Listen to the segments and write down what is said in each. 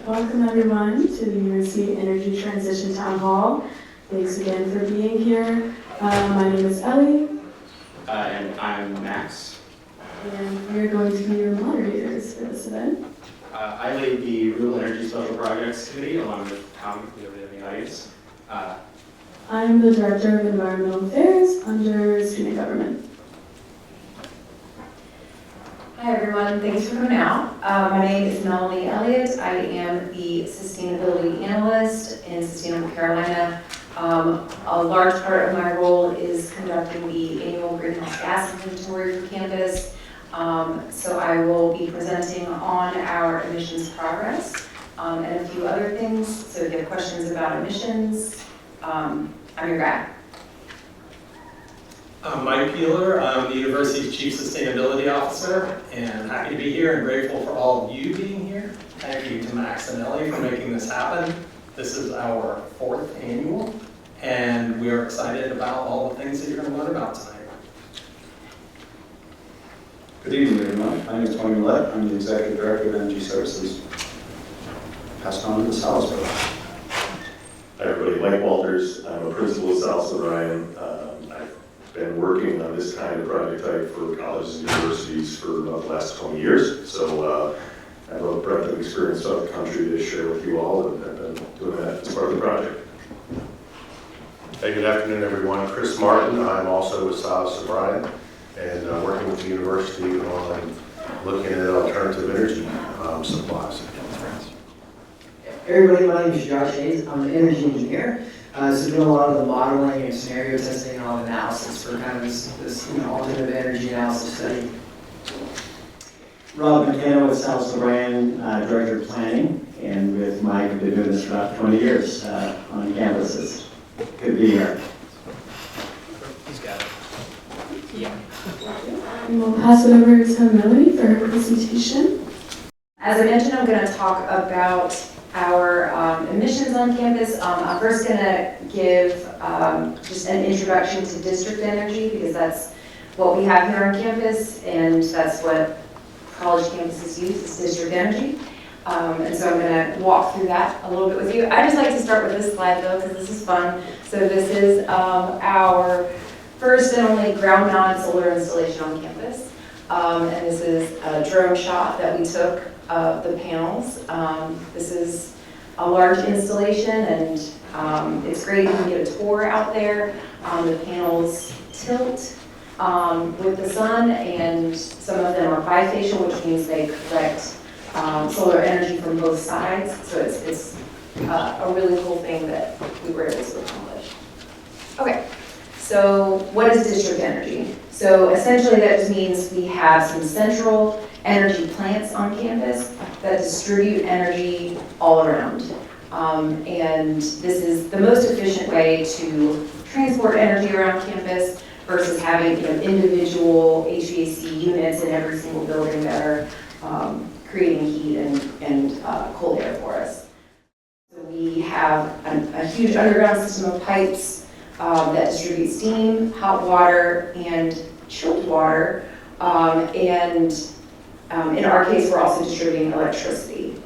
Welcome everyone to the University Energy Transition Town Hall. Thanks again for being here. My name is Elliott. And I'm Max. And we're going to be your moderators for this event. I lead the Renewable Energy Special Projects Committee along with Tom, if you have any audience. I'm the Director of Environmental Affairs under Student Government. Hi everyone, thanks for coming out. My name is Melanie Elliott. I am the Sustainability Analyst in Sustainable Carolina. A large part of my role is conducting the annual greenhouse gas inventory for campus. So I will be presenting on our emissions progress and a few other things. So if you have questions about emissions, I'm your guy. I'm Mike Piehler. I'm the university's Chief Sustainability Officer, and happy to be here and grateful for all of you being here. Thank you to Max and Ellie for making this happen. This is our 4th annual, and we are excited about all the things that you're going to learn about tonight. Good evening, everyone. My name is Tony Millette. I'm the Executive Director of Energy Services. Passed on to the Salas program. Hi everybody, Mike Walters. I'm a principal at Salas O'Brien. I've been working on this kind of project type for colleges and universities for about the last 20 years. So I have a breadth of experience throughout the country to share with you all, and I've been doing that as part of the project. Hey, good afternoon, everyone. Chris Martin. I'm also with Salas O'Brien and working with the university on looking at alternative energy supplies. Everybody, my name is Josh Hayes. I'm an energy engineer. So doing a lot of the modeling and scenario testing and all the analysis for kind of this alternative energy analysis study. Rob McKenna with Salas O'Brien, Director of Planning, and with Mike, we've been doing this for about 20 years on campuses. Good to be here. He's got it. Yeah. And we'll pass it over to Melanie for her presentation. As I mentioned, I'm going to talk about our emissions on campus. I'm first going to give just an introduction to district energy because that's what we have here on campus and that's what college campuses use is district energy. And so I'm going to walk through that a little bit with you. I just like to start with this slide though because this is fun. So this is our first and only ground-mounted solar installation on campus. And this is a drone shot that we took of the panels. This is a large installation and it's great. You can get a tour out there. The panels tilt with the sun and some of them are bifacial, which means they collect solar energy from both sides. So it's a really cool thing that we were able to accomplish. Okay, so what is district energy? So essentially that just means we have some central energy plants on campus that distribute energy all around. And this is the most efficient way to transport energy around campus versus having individual HVAC units in every single building that are creating heat and cold air for us. So we have a huge underground system of pipes that distribute steam, hot water, and chilled water. In our case, we're also distributing electricity.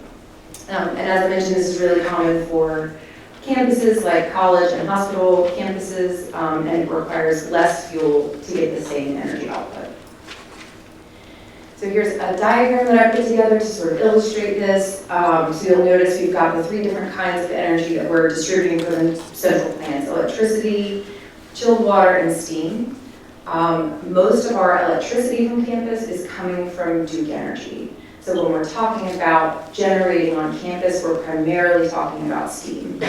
And as I mentioned, this is really common for campuses like college and hospital campuses, and it requires less fuel to get the same energy output. So here's a diagram that I put together to sort of illustrate this. So you'll notice we've got the 3 different kinds of energy that we're distributing from central plants: electricity, chilled water, and steam. Most of our electricity from campus is coming from Duke Energy. So when we're talking about generating on campus, we're primarily talking about steam.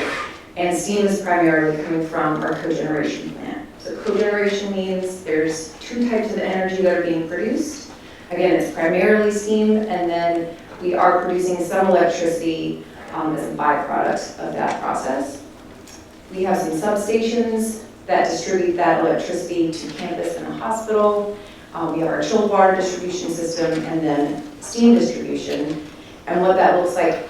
And steam is primarily coming from our cogeneration plant. So cogeneration means there's 2 types of energy that are being produced. Again, it's primarily steam, and then we are producing some electricity as a byproduct of that process. We have some substations that distribute that electricity to campus and a hospital. We have our chilled water distribution system and then steam distribution. And what that looks like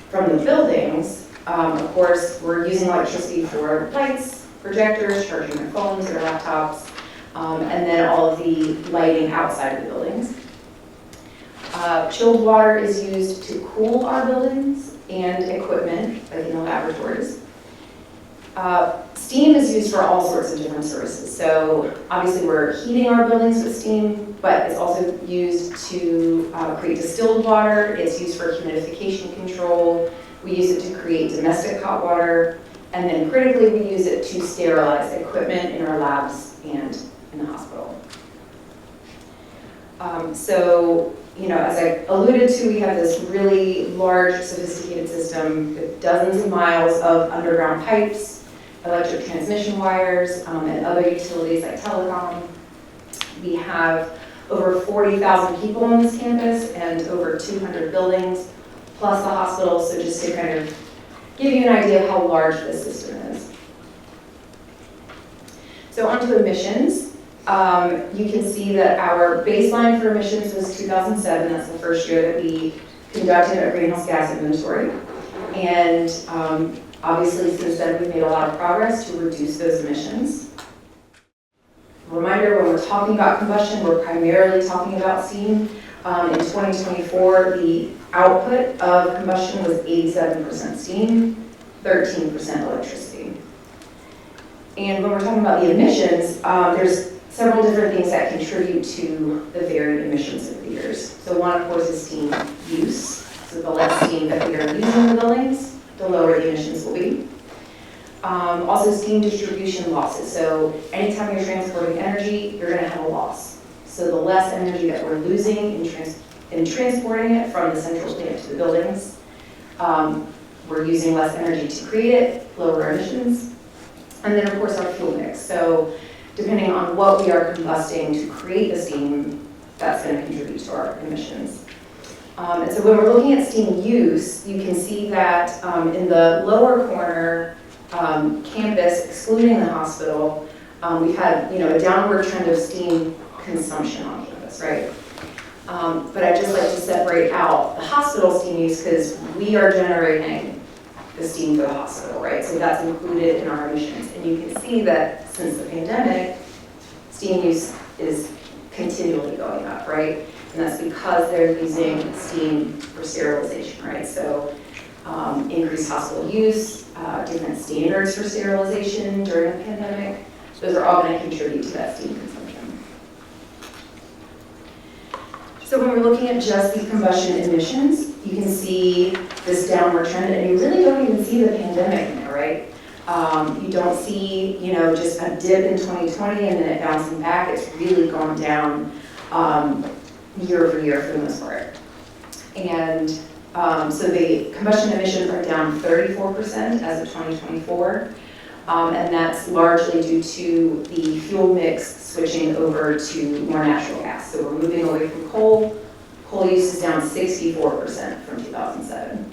from the buildings, of course, we're using electricity for lights, projectors, charging their phones, their laptops, and then all of the lighting outside of the buildings. Chilled water is used to cool our buildings. and equipment, like in the laboratories. Steam is used for all sorts of different services. So obviously we're heating our buildings with steam, but it's also used to create distilled water. It's used for humidification control. We use it to create domestic hot water. And then critically, we use it to sterilize equipment in our labs and in the hospital. So, you know, as I alluded to, we have this really large, sophisticated system with dozens of miles of underground pipes, electric transmission wires, and other utilities like telecom. We have over 40,000 people on this campus and over 200 buildings, plus the hospital. So just to kind of give you an idea of how large this system is. So onto emissions. You can see that our baseline for emissions was 2007. That's the first year that we conducted a greenhouse gas inventory. And obviously, since then, we've made a lot of progress to reduce those emissions. Reminder, when we're talking about combustion, we're primarily talking about steam. In 2024, the output of combustion was 87% steam, 13% electricity. And when we're talking about the emissions, there's several different things that contribute to the varied emissions over the years. So one, of course, is steam use. So the less steam that we are using in the buildings, the lower the emissions will be. Also steam distribution losses. So anytime you're transporting energy, you're going to have a loss. So the less energy that we're losing in transporting it from the central plant to the buildings, we're using less energy to create it, lower emissions. And then, of course, our fuel mix. So depending on what we are combusting to create the steam, that's going to contribute to our emissions. And so when we're looking at steam use, you can see that in the lower corner campus, excluding the hospital, we've had a downward trend of steam consumption on campus, right? But I'd just like to separate out the hospital steam use because we are generating the steam for the hospital, right? So that's included in our emissions. And you can see that since the pandemic, steam use is continually going up, right? And that's because they're using steam for sterilization, right? So increased hospital use, different standards for sterilization during the pandemic, those are all going to contribute to that steam consumption. So when we're looking at just the combustion emissions, you can see this downward trend, and you really don't even see the pandemic in there, right? You don't see, just a dip in 2020 and then it bouncing back. It's really gone down year over year for the most part. And so the combustion emissions are down 34% as of 2024. And that's largely due to the fuel mix switching over to more natural gas. So we're moving away from coal. Coal use is down 64% from 2007.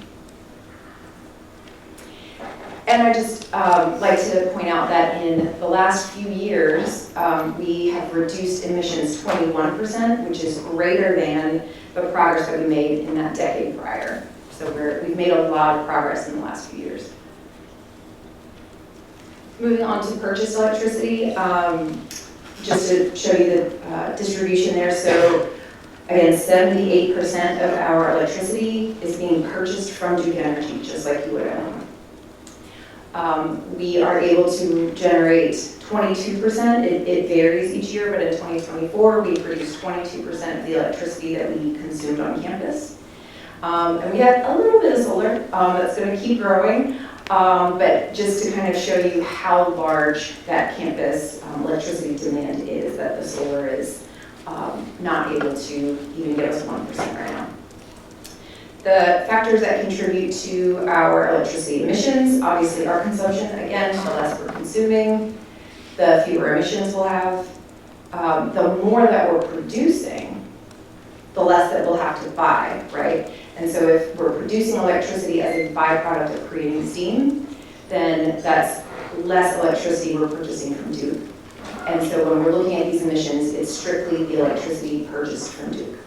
And I just like to point out that in the last few years, we have reduced emissions 21%, which is greater than the progress that we made in that decade prior. So we've made a lot of progress in the last few years. Moving on to purchased electricity, just to show you the distribution there. So again, 78% of our electricity is being purchased from Duke Energy, just like you would at home. We are able to generate 22%. It varies each year, but in 2024, we produced 22% of the electricity that we consumed on campus. And we had a little bit of solar that's going to keep growing. But just to kind of show you how large that campus electricity demand is, that the solar is not able to even give us 1% right now. The factors that contribute to our electricity emissions, obviously our consumption, again, the less we're consuming, the fewer emissions we'll have. The more that we're producing, the less that we'll have to buy, right? And so if we're producing electricity as a byproduct of creating steam, then that's less electricity we're purchasing from Duke. And so when we're looking at these emissions, it's strictly the electricity purchased from Duke.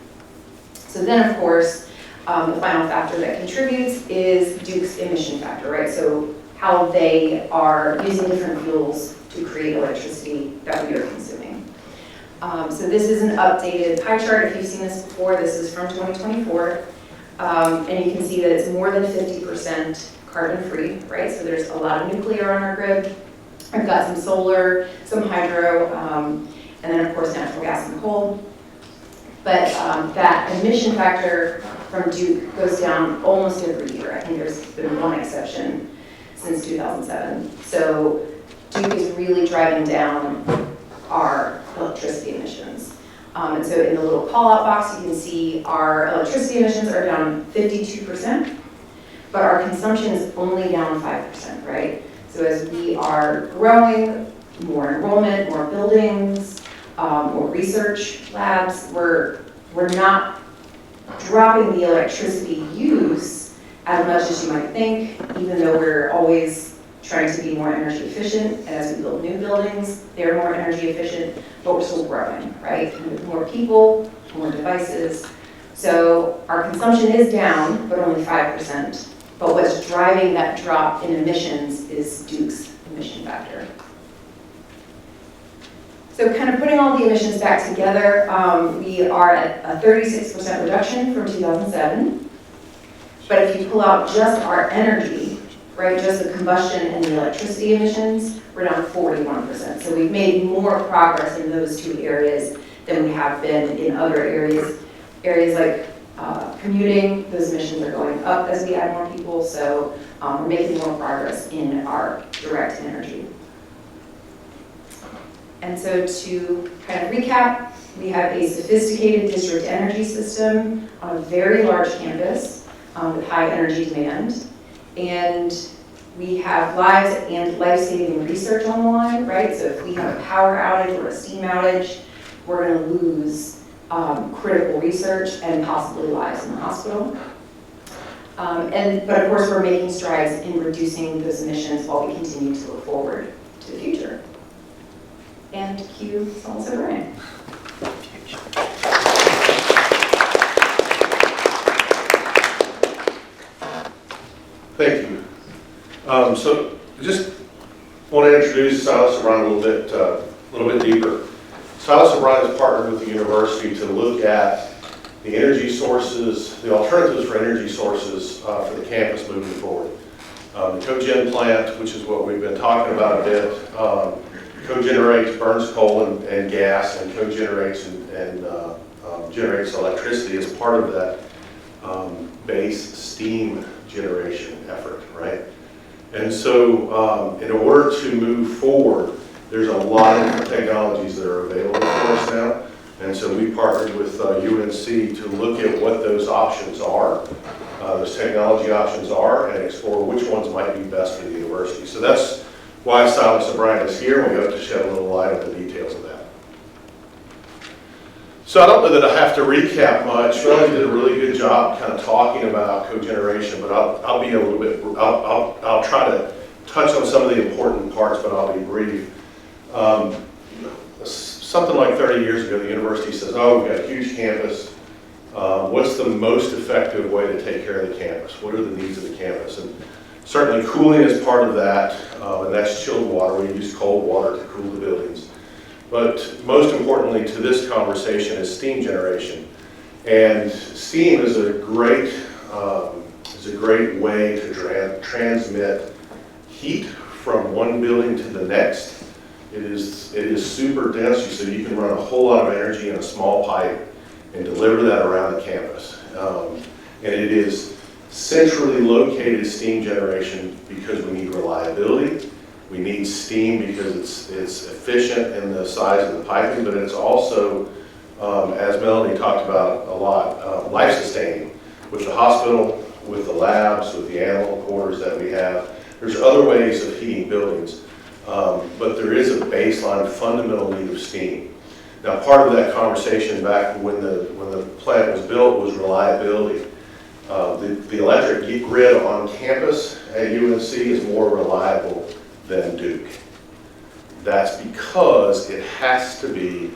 So then, of course, the final factor that contributes is Duke's emission factor, right? So how they are using different fuels to create electricity that we are consuming. So this is an updated pie chart. If you've seen this before, this is from 2024. And you can see that it's more than 50% carbon-free, right? So there's a lot of nuclear on our grid. I've got some solar, some hydro, and then of course natural gas and coal. But that emission factor from Duke goes down almost every year. I think there's been one exception since 2007. So Duke is really driving down our electricity emissions. And so in the little call-out box, you can see our electricity emissions are down 52%, but our consumption is only down 5%, right? So as we are growing, more enrollment, more buildings, more research labs, we're not dropping the electricity use as much as you might think, even though we're always trying to be more energy efficient. And as we build new buildings, they're more energy efficient, but we're still growing, right? And with more people, more devices. So our consumption is down, but only 5%. But what's driving that drop in emissions is Duke's emission factor. So kind of putting all the emissions back together, we are at a 36% reduction from 2007. But if you pull out just our energy, right, just the combustion and the electricity emissions, we're down 41%. So we've made more progress in those two areas than we have been in other areas. Areas like commuting, those emissions are going up as we add more people, so we're making more progress in our direct energy. And so to kind of recap, we have a sophisticated district energy system on a very large campus with high energy demand. And we have lives and life-saving research on the line, right? So if we have a power outage or a steam outage, we're going to lose critical research and possibly lives in the hospital. But of course, we're making strides in reducing those emissions while we continue to look forward to the future. And cue Salas and Brian. Thank you. So just want to introduce Salas and Brian a little bit deeper. Salas and Brian has partnered with the university to look at the energy sources, the alternatives for energy sources for the campus moving forward. The cogen plant, which is what we've been talking about a bit, cogenerates, burns coal and gas, and cogenerates and generates electricity as part of that base steam generation effort, right? And so in order to move forward, there's a lot of different technologies that are available for us now. And so we partnered with UNC to look at what those options are, those technology options are, and explore which ones might be best for the university. So that's why Salas and Brian is here, and we hope to shed a little light on the details of that. So I don't know that I have to recap much. Melanie did a really good job kind of talking about cogeneration, but I'll be a little bit, I'll try to touch on some of the important parts, but I'll be brief. Something like 30 years ago, the university says, oh, we've got a huge campus. What's the most effective way to take care of the campus? What are the needs of the campus? And certainly cooling is part of that, and that's chilled water. We use cold water to cool the buildings. But most importantly to this conversation is steam generation. And steam is a great way to transmit heat from one building to the next. It is super dense, so you can run a whole lot of energy in a small pipe and deliver that around the campus. And it is centrally located steam generation because we need reliability. We need steam because it's efficient in the size of the piping, but it's also, as Melanie talked about a lot, life-sustaining. With the hospital, with the labs, with the animal quarters that we have, there's other ways of heating buildings. But there is a baseline fundamental need of steam. Now, part of that conversation back when the plant was built was reliability. The electric grid on campus at UNC is more reliable than Duke. That's because it has to be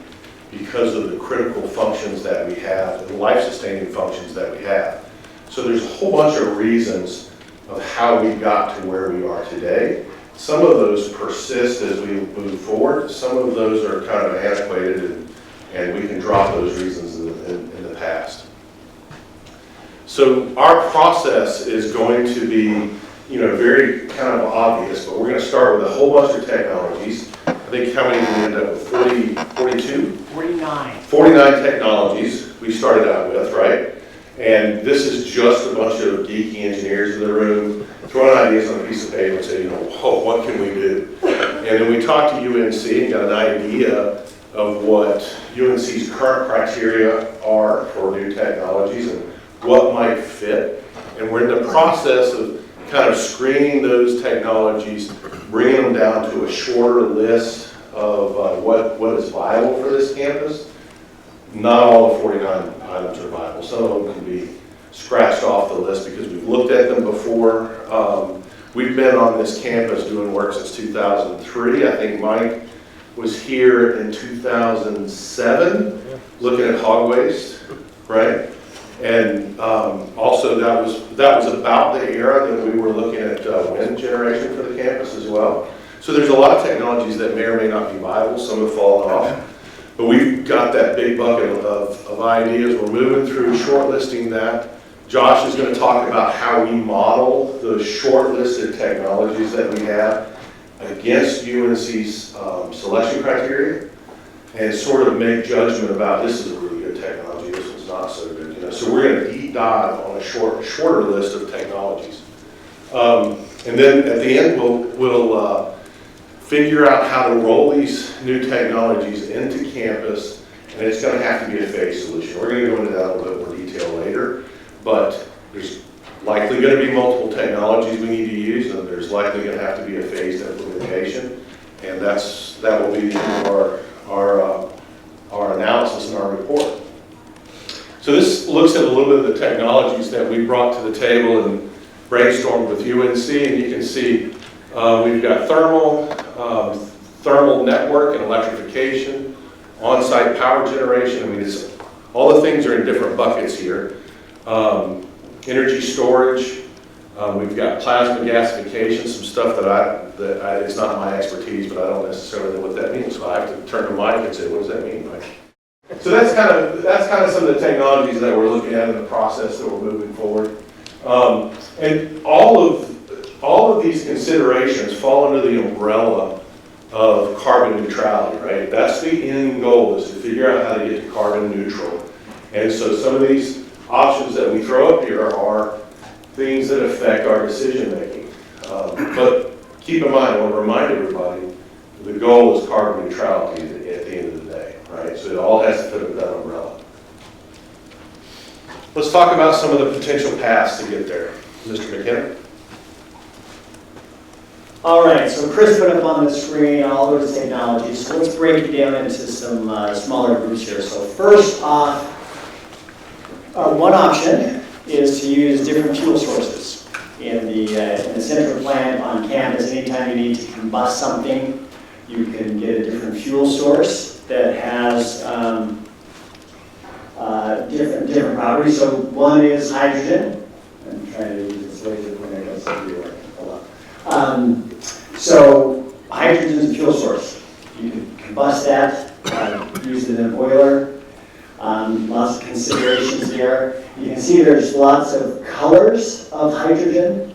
because of the critical functions that we have, the life-sustaining functions that we have. So there's a whole bunch of reasons of how we got to where we are today. Some of those persist as we move forward. Some of those are kind of antiquated, and we can drop those reasons in the past. So our process is going to be, very kind of obvious, but we're going to start with a whole bunch of technologies. I think how many did we end up with? 42? 49. 49 technologies we started out with, right? And this is just a bunch of geeky engineers in the room throwing ideas on a piece of paper and saying, what can we do? And then we talked to UNC and got an idea of what UNC's current criteria are for new technologies and what might fit. And we're in the process of kind of screening those technologies, bringing them down to a shorter list of what is viable for this campus. Not all the 49 items are viable. Some of them can be scratched off the list because we've looked at them before. We've been on this campus doing work since 2003. I think Mike was here in 2007 looking at hog waste, right? And also that was about the era that we were looking at wind generation for the campus as well. So there's a lot of technologies that may or may not be viable. Some have fallen off. But we've got that big bucket of ideas. We're moving through shortlisting that. Josh is going to talk about how we model the shortlisted technologies that we have against UNC's selection criteria and sort of make judgment about this is a really good technology, this one's not so good. So we're going to deep dive on a shorter list of technologies. And then at the end, we'll figure out how to roll these new technologies into campus, and it's going to have to be a phased solution. We're going to go into that a little bit more detail later, but there's likely going to be multiple technologies we need to use, and there's likely going to have to be a phased implementation, and that will be the end of our analysis and our report. So this looks at a little bit of the technologies that we brought to the table and brainstormed with UNC, and you can see we've got thermal network and electrification, on-site power generation. I mean, all the things are in different buckets here. Energy storage. We've got plasma gasification, some stuff that it's not my expertise, but I don't necessarily know what that means. So I have to turn to Mike and say, what does that mean, Mike? So that's kind of some of the technologies that we're looking at in the process that we're moving forward. And all of these considerations fall under the umbrella of carbon neutrality, right? That's the end goal, is to figure out how to get to carbon neutral. And so some of these options that we throw up here are things that affect our decision making. But keep in mind, I want to remind everybody, the goal is carbon neutrality at the end of the day, right? So it all has to fit under that umbrella. Let's talk about some of the potential paths to get there. Mr. McKenna? All right, so Chris put up on the screen all those technologies. So let's break it down into some smaller groups here. So first off, one option is to use different fuel sources. In the central plant on campus, anytime you need to combust something, you can get a different fuel source that has different properties. So one is hydrogen. I'm trying to use this laser pointer, that's everywhere. Hold on. So hydrogen is a fuel source. You can combust that, use it in a boiler. Lots of considerations there. You can see there's lots of colors of hydrogen.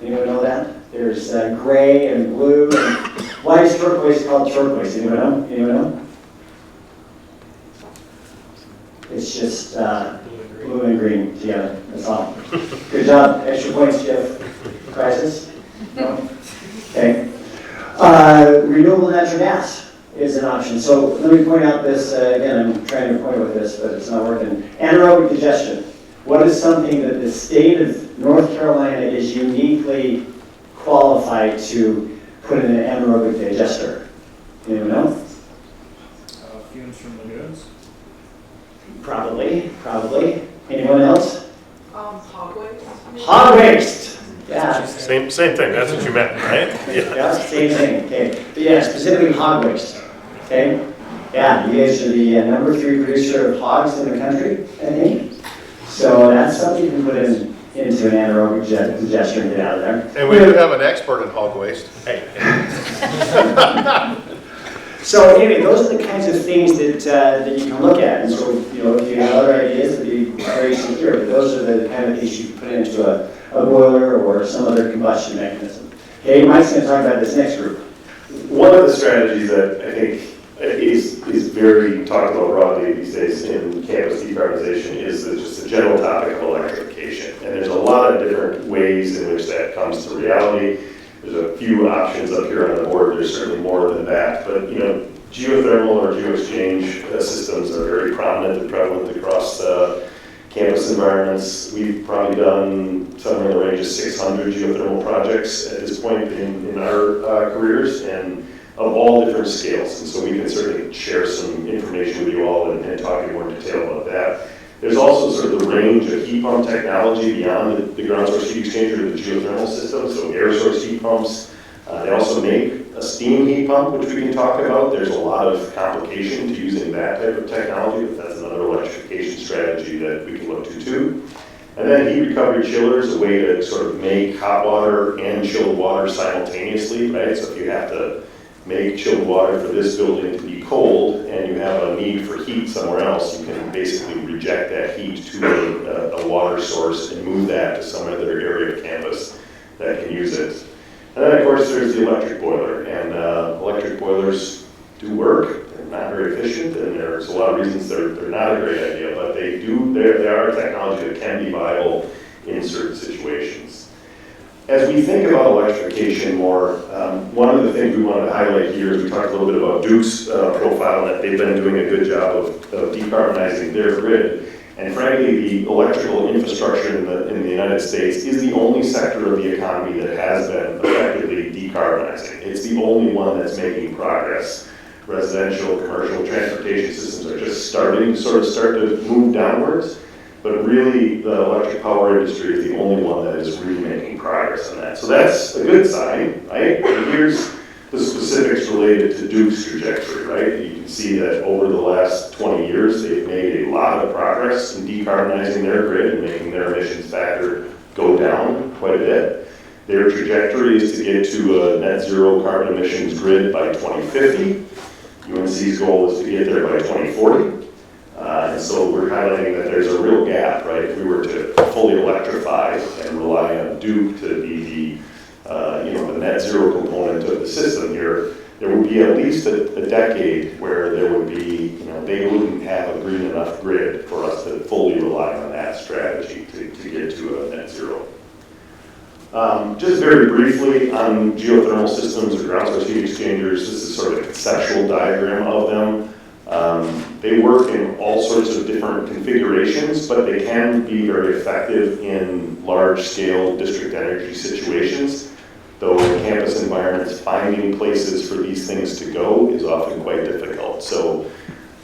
Anyone know that? There's gray and blue. And why is turquoise called turquoise? Anyone know? Anyone know? It's just blue and green together. That's all. Good job. Extra points, Jeff. Prizes? No? Okay. Renewable natural gas is an option. So let me point out this, again, I'm trying to point with this, but it's not working. Anaerobic digestion. What is something that the state of North Carolina is uniquely qualified to put in an anaerobic digester? Anyone know? Fumes from lagoons? Probably. Anyone else? Hog waste. Hog waste. Yeah. Same thing, that's what you meant, right? Yeah, same thing, okay. But yeah, specifically hog waste, okay? Yeah, you guys are the number 3 producer of hogs in the country, I think. So that's something you can put into an anaerobic digester and get out of there. And we do have an expert in hog waste. Hey. So anyway, those are the kinds of things that you can look at. And so, you know, if you have other ideas, it'd be very secure. But those are the kind of things you can put into a boiler or some other combustion mechanism. Okay, Mike's going to talk about this next group. One of the strategies that I think is very talked about broadly these days in campus decarbonization is just the general topic of electrification. And there's a lot of different ways in which that comes to reality. There's a few options up here on the board. There's certainly more than that. But, you know, geothermal or geo-exchange systems are very prominent and prevalent across campus environments. We've probably done somewhere in the range of 600 geothermal projects at this point in our careers, and of all different scales. And so we can certainly share some information with you all and talk in more detail about that. There's also sort of the range of heat pump technology beyond the ground source heat exchanger to the geothermal system, so air source heat pumps. They also make a steam heat pump, which we can talk about. There's a lot of complication to using that type of technology, but that's another electrification strategy that we can look to too. And then heat recovery chillers, a way to sort of make hot water and chilled water simultaneously, right? So if you have to make chilled water for this building to be cold and you have a need for heat somewhere else, you can basically reject that heat to a water source and move that to some other area of campus that can use it. And then of course there's the electric boiler, and electric boilers do work. They're not very efficient, and there's a lot of reasons they're not a great idea, but they are a technology that can be viable in certain situations. As we think about electrification more, one of the things we wanted to highlight here is we talked a little bit about Duke's profile, that they've been doing a good job of decarbonizing their grid. And frankly, the electrical infrastructure in the United States is the only sector of the economy that has been effectively decarbonizing. It's the only one that's making progress. Residential, commercial, transportation systems are just starting to move downwards. But really, the electric power industry is the only one that is really making progress on that. So that's a good sign, right? And here's the specifics related to Duke's trajectory, right? You can see that over the last 20 years, they've made a lot of progress in decarbonizing their grid and making their emissions factor go down quite a bit. Their trajectory is to get to a net zero carbon emissions grid by 2050. UNC's goal is to get there by 2040. And so we're highlighting that there's a real gap, right? If we were to fully electrify and rely on Duke to be the net zero component of the system here, there would be at least a decade where there would be, they wouldn't have a green enough grid for us to fully rely on that strategy to get to a net zero. Just very briefly on geothermal systems or ground source heat exchangers, this is sort of a conceptual diagram of them. They work in all sorts of different configurations, but they can be very effective in large-scale district energy situations. Though in campus environments, finding places for these things to go is often quite difficult. So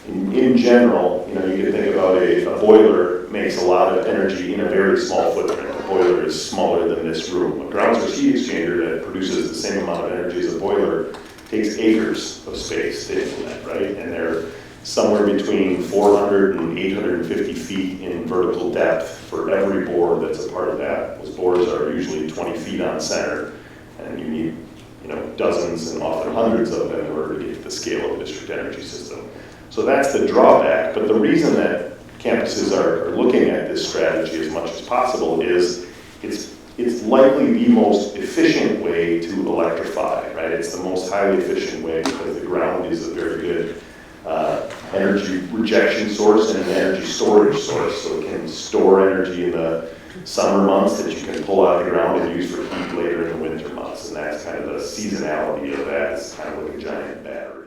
in general, you can think about a boiler makes a lot of energy in a very small footprint. The boiler is smaller than this room. A ground source heat exchanger that produces the same amount of energy as a boiler takes acres of space to implement, right? And they're somewhere between 400 and 850 feet in vertical depth for every bore that's a part of that. Those bores are usually 20 feet on center, and you need dozens and often hundreds of them in order to get the scale of a district energy system. So that's the drawback, but the reason that campuses are looking at this strategy as much as possible is it's likely the most efficient way to electrify, right? It's the most highly efficient way because the ground is a very good energy rejection source and an energy storage source. So it can store energy in the summer months that you can pull out of the ground and use for heat later in the winter months. And that's kind of the seasonality of that. It's kind of like a giant battery.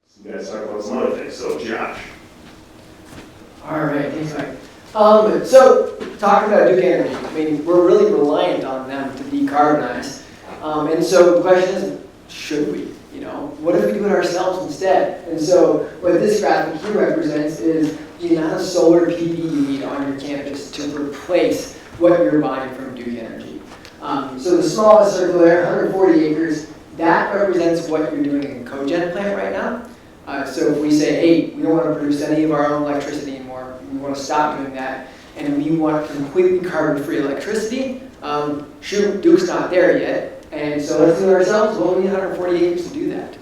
So you guys talk about some other things. So Josh. All right, thanks, Mike. So talking about Duke Energy, I mean, we're really reliant on them to decarbonize. And so the question is, should we? What if we do it ourselves instead? And so what this graphic here represents is the amount of solar PV you need on your campus to replace what you're buying from Duke Energy. So the smallest circle there, 140 acres, that represents what you're doing in a cogen plant right now. So if we say, hey, we don't want to produce any of our own electricity anymore, we want to stop doing that, and we want completely carbon-free electricity, shoot, Duke's not there yet, and so let's do it ourselves. We'll need 140 acres to do that.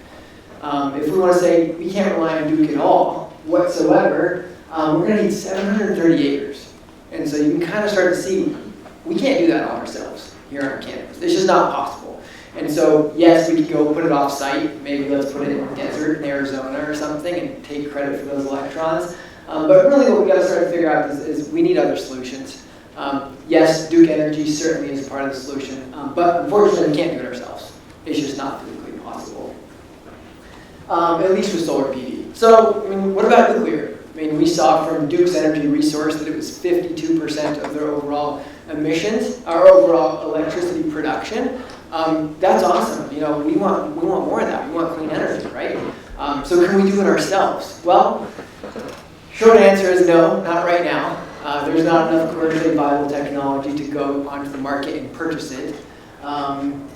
If we want to say we can't rely on Duke at all whatsoever, we're going to need 730 acres. And so you can kind of start to see we can't do that all ourselves here on campus. It's just not possible. And so, yes, we could go put it off-site. Maybe let's put it in the desert in Arizona or something and take credit for those electrons. But really what we got to start to figure out is we need other solutions. Yes, Duke Energy certainly is part of the solution, but unfortunately we can't do it ourselves. It's just not physically possible, at least with solar PV. So, I mean, what about nuclear? I mean, we saw from Duke's Energy Resource that it was 52% of their overall emissions, our overall electricity production. That's awesome. You know, we want more of that. We want clean energy, right? So can we do it ourselves? Well, short answer is no, not right now. There's not enough commercially viable technology to go onto the market and purchase it.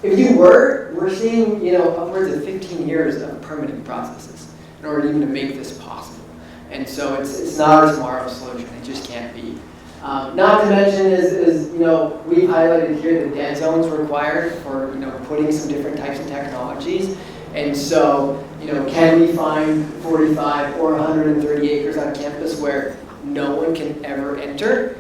If you were, we're seeing, you know, upwards of 15 years of permitting processes in order even to make this possible. And so it's not a tomorrow solution. It just can't be. Not to mention is you know, we've highlighted here the dead zones required for, you know, putting some different types of technologies. And so, you know, can we find 45 or 130 acres on campus where no one can ever enter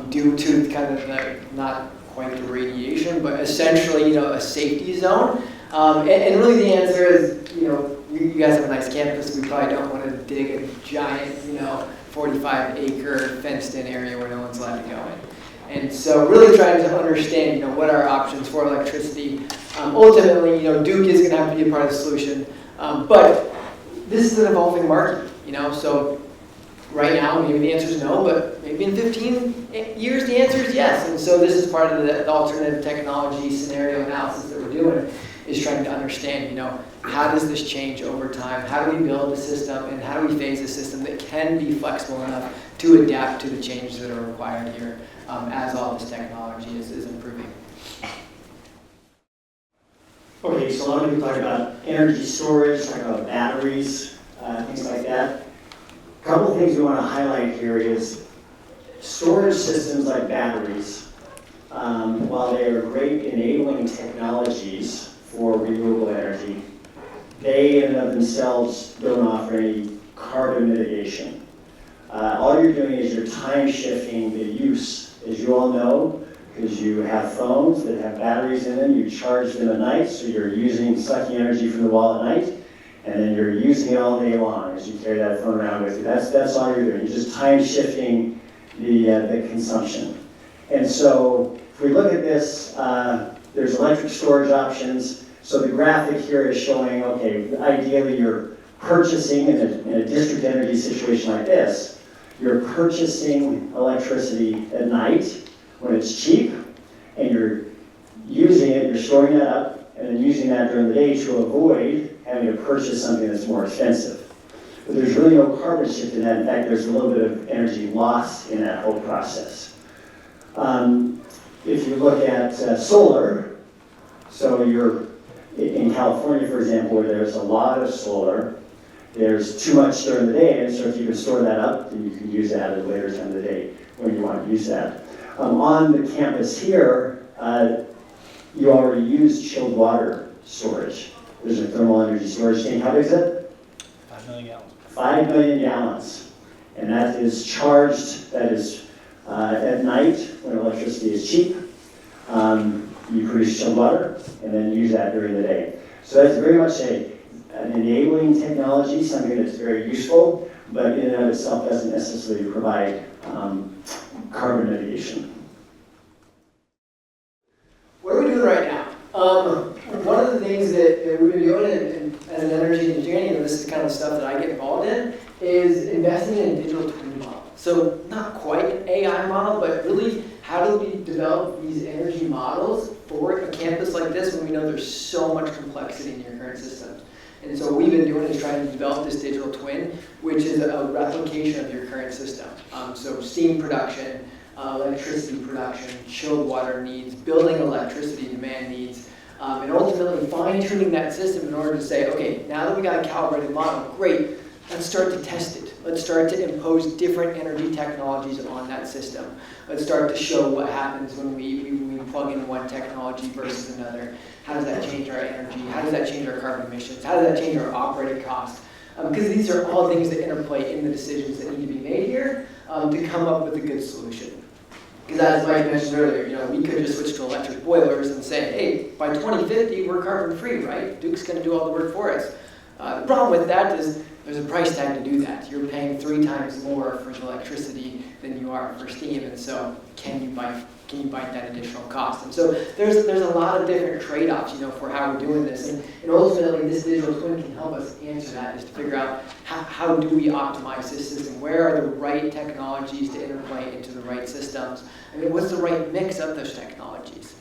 due to kind of the, not quite the radiation, but essentially, you know, a safety zone? And really the answer is, you know, you guys have a nice campus. We probably don't want to dig a giant, you know, 45-acre fenced-in area where no one's allowed to go in. And so really trying to understand, you know, what are our options for electricity. Ultimately, you know, Duke is going to have to be a part of the solution. But this is an evolving market, you know, so right now maybe the answer is no, but maybe in 15 years the answer is yes. And so this is part of the alternative technology scenario analysis that we're doing, is trying to understand, you know, how does this change over time? How do we build a system, and how do we phase a system that can be flexible enough to adapt to the changes that are required here as all this technology is improving? Okay, so a lot of people talk about energy storage, talk about batteries, things like that. A couple of things we want to highlight here is storage systems like batteries, while they are great enabling technologies for renewable energy, they in and of themselves don't offer any carbon mitigation. All you're doing is you're time shifting the use. As you all know, because you have phones that have batteries in them, you charge them at night, so you're sucking energy from the wall at night, and then you're using it all day long as you carry that phone around with you. That's all you're doing. You're just time shifting the consumption. And so if we look at this, there's electric storage options. So the graphic here is showing, okay, ideally you're purchasing in a district energy situation like this, you're purchasing electricity at night when it's cheap, and you're using it, you're storing that up, and then using that during the day to avoid having to purchase something that's more expensive. But there's really no carbon shift in that. In fact, there's a little bit of energy lost in that whole process. If you look at solar, so you're in California, for example, where there's a lot of solar, there's too much during the day, and so if you can store that up, then you can use that at a later time of the day when you want to use that. On the campus here, you already use chilled water storage. There's a thermal energy storage tank. How big is it? 5 million gallons. 5 million gallons. And that is charged, that is at night when electricity is cheap. You produce chilled water and then use that during the day. So that's very much an enabling technology, something that's very useful, but in and of itself doesn't necessarily provide carbon mitigation. What are we doing right now? One of the things that we've been doing as an energy engineering, and this is kind of stuff that I get involved in, is investing in a digital twin model. So not quite an AI model, but really how do we develop these energy models for a campus like this when we know there's so much complexity in your current systems. And so what we've been doing is trying to develop this digital twin, which is a replication of your current system. So steam production, electricity production, chilled water needs, building electricity demand needs, and ultimately fine-tuning that system in order to say, okay, now that we got a calibrated model, great, let's start to test it. Let's start to impose different energy technologies on that system. Let's start to show what happens when we plug in one technology versus another? How does that change our energy? How does that change our carbon emissions? How does that change our operating costs? Because these are all things that interplay in the decisions that need to be made here to come up with a good solution. Because as Mike mentioned earlier, we could just switch to electric boilers and say, hey, by 2050, we're carbon free, right? Duke's going to do all the work for us. The problem with that is there's a price tag to do that. You're paying 3 times more for electricity than you are for steam, and so can you bite that additional cost? And so there's a lot of different trade-offs, for how we're doing this, and ultimately this digital twin can help us answer that, is to figure out how do we optimize this system? Where are the right technologies to interplay into the right systems? What's the right mix of those technologies?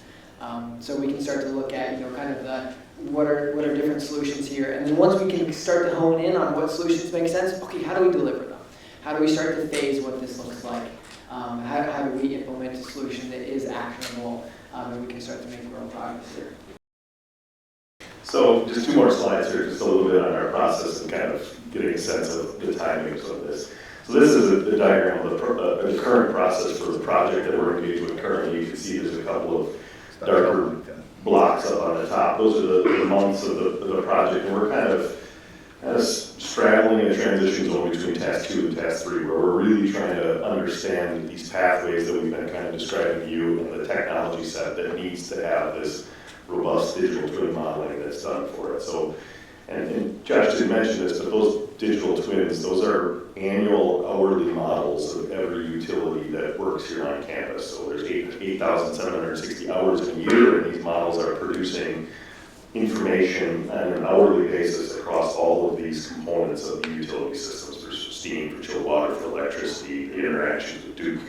So we can start to look at, kind of what are different solutions here, and then once we can start to hone in on what solutions make sense, okay, how do we deliver them? How do we start to phase what this looks like? How do we implement a solution that is actionable, and we can start to make real progress here? So just 2 more slides here, just a little bit on our process and kind of getting a sense of the timings of this. So this is a diagram of the current process for the project that we're engaged with currently. You can see there's a couple of darker blocks up on the top. Those are the months of the project, and we're kind of straddling in a transition zone between task 2 and task 3, where we're really trying to understand these pathways that we've been kind of describing to you and the technology set that needs to have this robust digital twin modeling that's done for it. So, and Josh didn't mention this, but those digital twins, those are annual hourly models of every utility that works here on campus. So there's 8,760 hours in a year, and these models are producing information on an hourly basis across all of these components of the utility systems, for steam, for chilled water, for electricity, the interactions with Duke.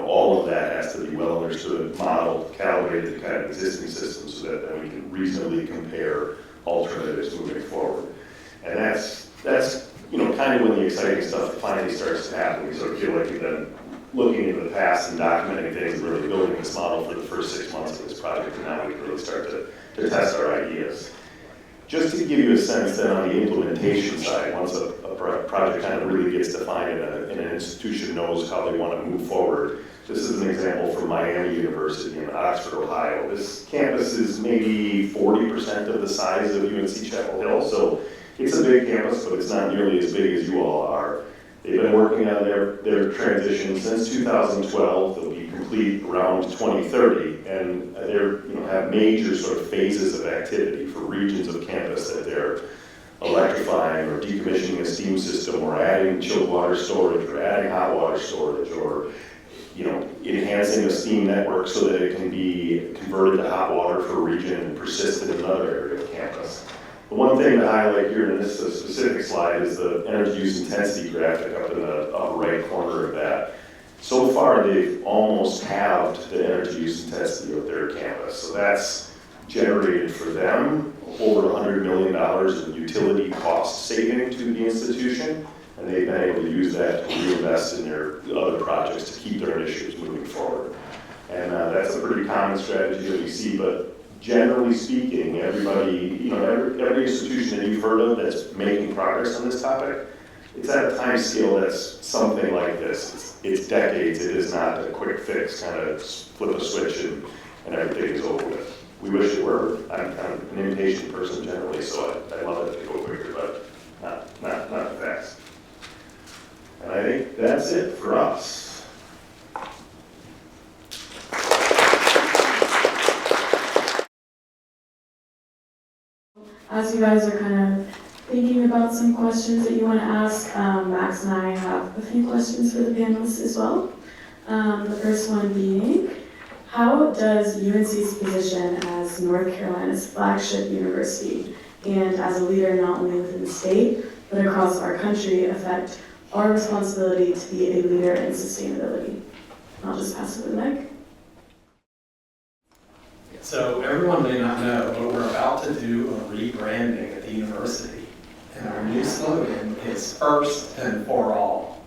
All of that has to be well understood, modeled, calibrated to kind of existing systems so that then we can reasonably compare alternatives moving forward. And that's kind of when the exciting stuff finally starts to happen. We sort of feel like we've been looking into the past and documenting things and really building this model for the first 6 months of this project, and now we can really start to test our ideas. Just to give you a sense then on the implementation side, once a project kind of really gets defined and an institution knows how they want to move forward, this is an example from Miami University in Oxford, Ohio. This campus is maybe 40% of the size of UNC Chapel Hill, so it's a big campus, but it's not nearly as big as you all are. They've been working on their transition since 2012. They'll be complete around 2030, and they have major sort of phases of activity for regions of campus that they're electrifying or decommissioning a steam system or adding chilled water storage or adding hot water storage or enhancing a steam network so that it can be converted to hot water for a region and persist in another area of campus. The one thing to highlight here in this specific slide is the energy use intensity graphic up in the upper right corner of that. So far, they've almost halved the energy use intensity of their campus. So that's generated for them over $100 million of utility cost saving to the institution, and they've been able to use that to reinvest in their other projects to keep their initiatives moving forward. And that's a pretty common strategy that we see, but generally speaking, everybody, every institution that you've heard of that's making progress on this topic, it's at a time scale that's something like this. It's decades. It is not a quick fix, kind of flip a switch and everything is over with. We wish it were. I'm kind of an impatient person generally, so I love it to go quicker, but not fast. And I think that's it for us. As you guys are kind of thinking about some questions that you want to ask, Max and I have a few questions for the panelists as well. The first one being, how does UNC's position as North Carolina's flagship university and as a leader not only within the state, but across our country affect our responsibility to be a leader in sustainability? I'll just pass it to Nick. So everyone may not know, but we're about to do a rebranding at the university. And our new slogan is First and For All.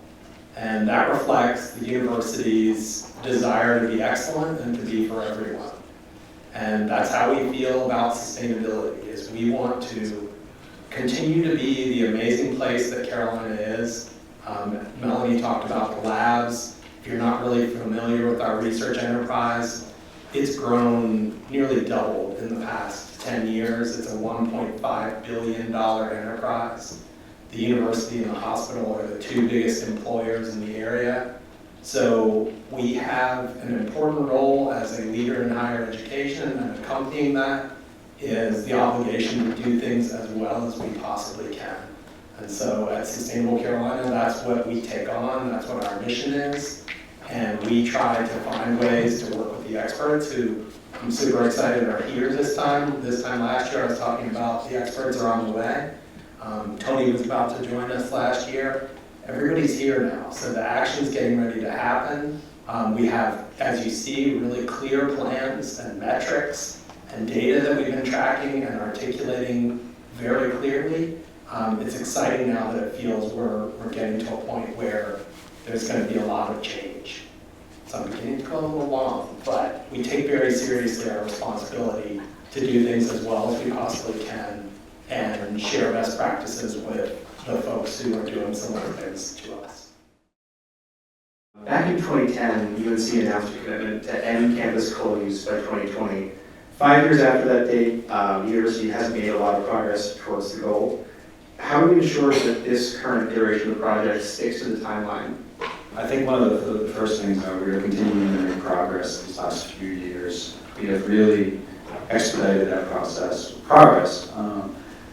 And that reflects the university's desire to be excellent and to be for everyone. And that's how we feel about sustainability, is we want to continue to be the amazing place that Carolina is. Melanie talked about the labs. If you're not really familiar with our research enterprise, It's grown nearly doubled in the past 10 years. It's a $1.5 billion enterprise. The university and the hospital are the two biggest employers in the area. So we have an important role as a leader in higher education, and accompanying that is the obligation to do things as well as we possibly can. And so at Sustainable Carolina, that's what we take on, that's what our mission is. And we try to find ways to work with the experts who I'm super excited are here this time. This time last year I was talking about the experts are on the way. Tony was about to join us last year. Everybody's here now, so the action's getting ready to happen. We have, as you see, really clear plans and metrics and data that we've been tracking and articulating very clearly. It's exciting now that it feels we're getting to a point where there's going to be a lot of change. So I'm beginning to go a little long, but we take very seriously our responsibility to do things as well as we possibly can and share best practices with the folks who are doing similar things to us. Back in 2010, UNC announced a commitment to end campus close by 2020. 5 years after that date, the university has made a lot of progress towards the goal. How do we ensure that this current iteration of the project sticks to the timeline? I think one of the first things we are continuing to make progress these last few years. We have really expedited that progress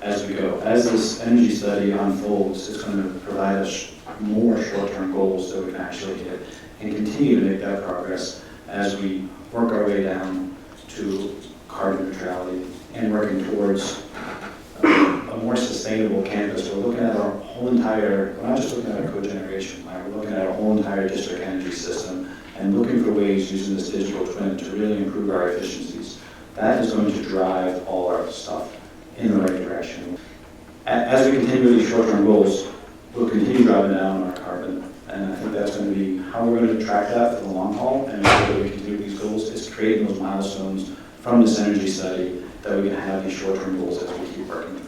as we go. As this energy study unfolds, it's going to provide us more short-term goals that we can actually hit and continue to make that progress as we work our way down to carbon neutrality and working towards a more sustainable campus. We're looking at our whole entire, we're not just looking at our cogeneration plant, we're looking at our whole entire district energy system and looking for ways using this digital twin to really improve our efficiencies. That is going to drive all our stuff in the right direction. As we continue with these short-term goals, we'll continue driving down our carbon, and I think that's going to be how we're going to track that for the long haul and make sure that we continue these goals is creating those milestones from this energy study that we can have these short-term goals as we keep working through.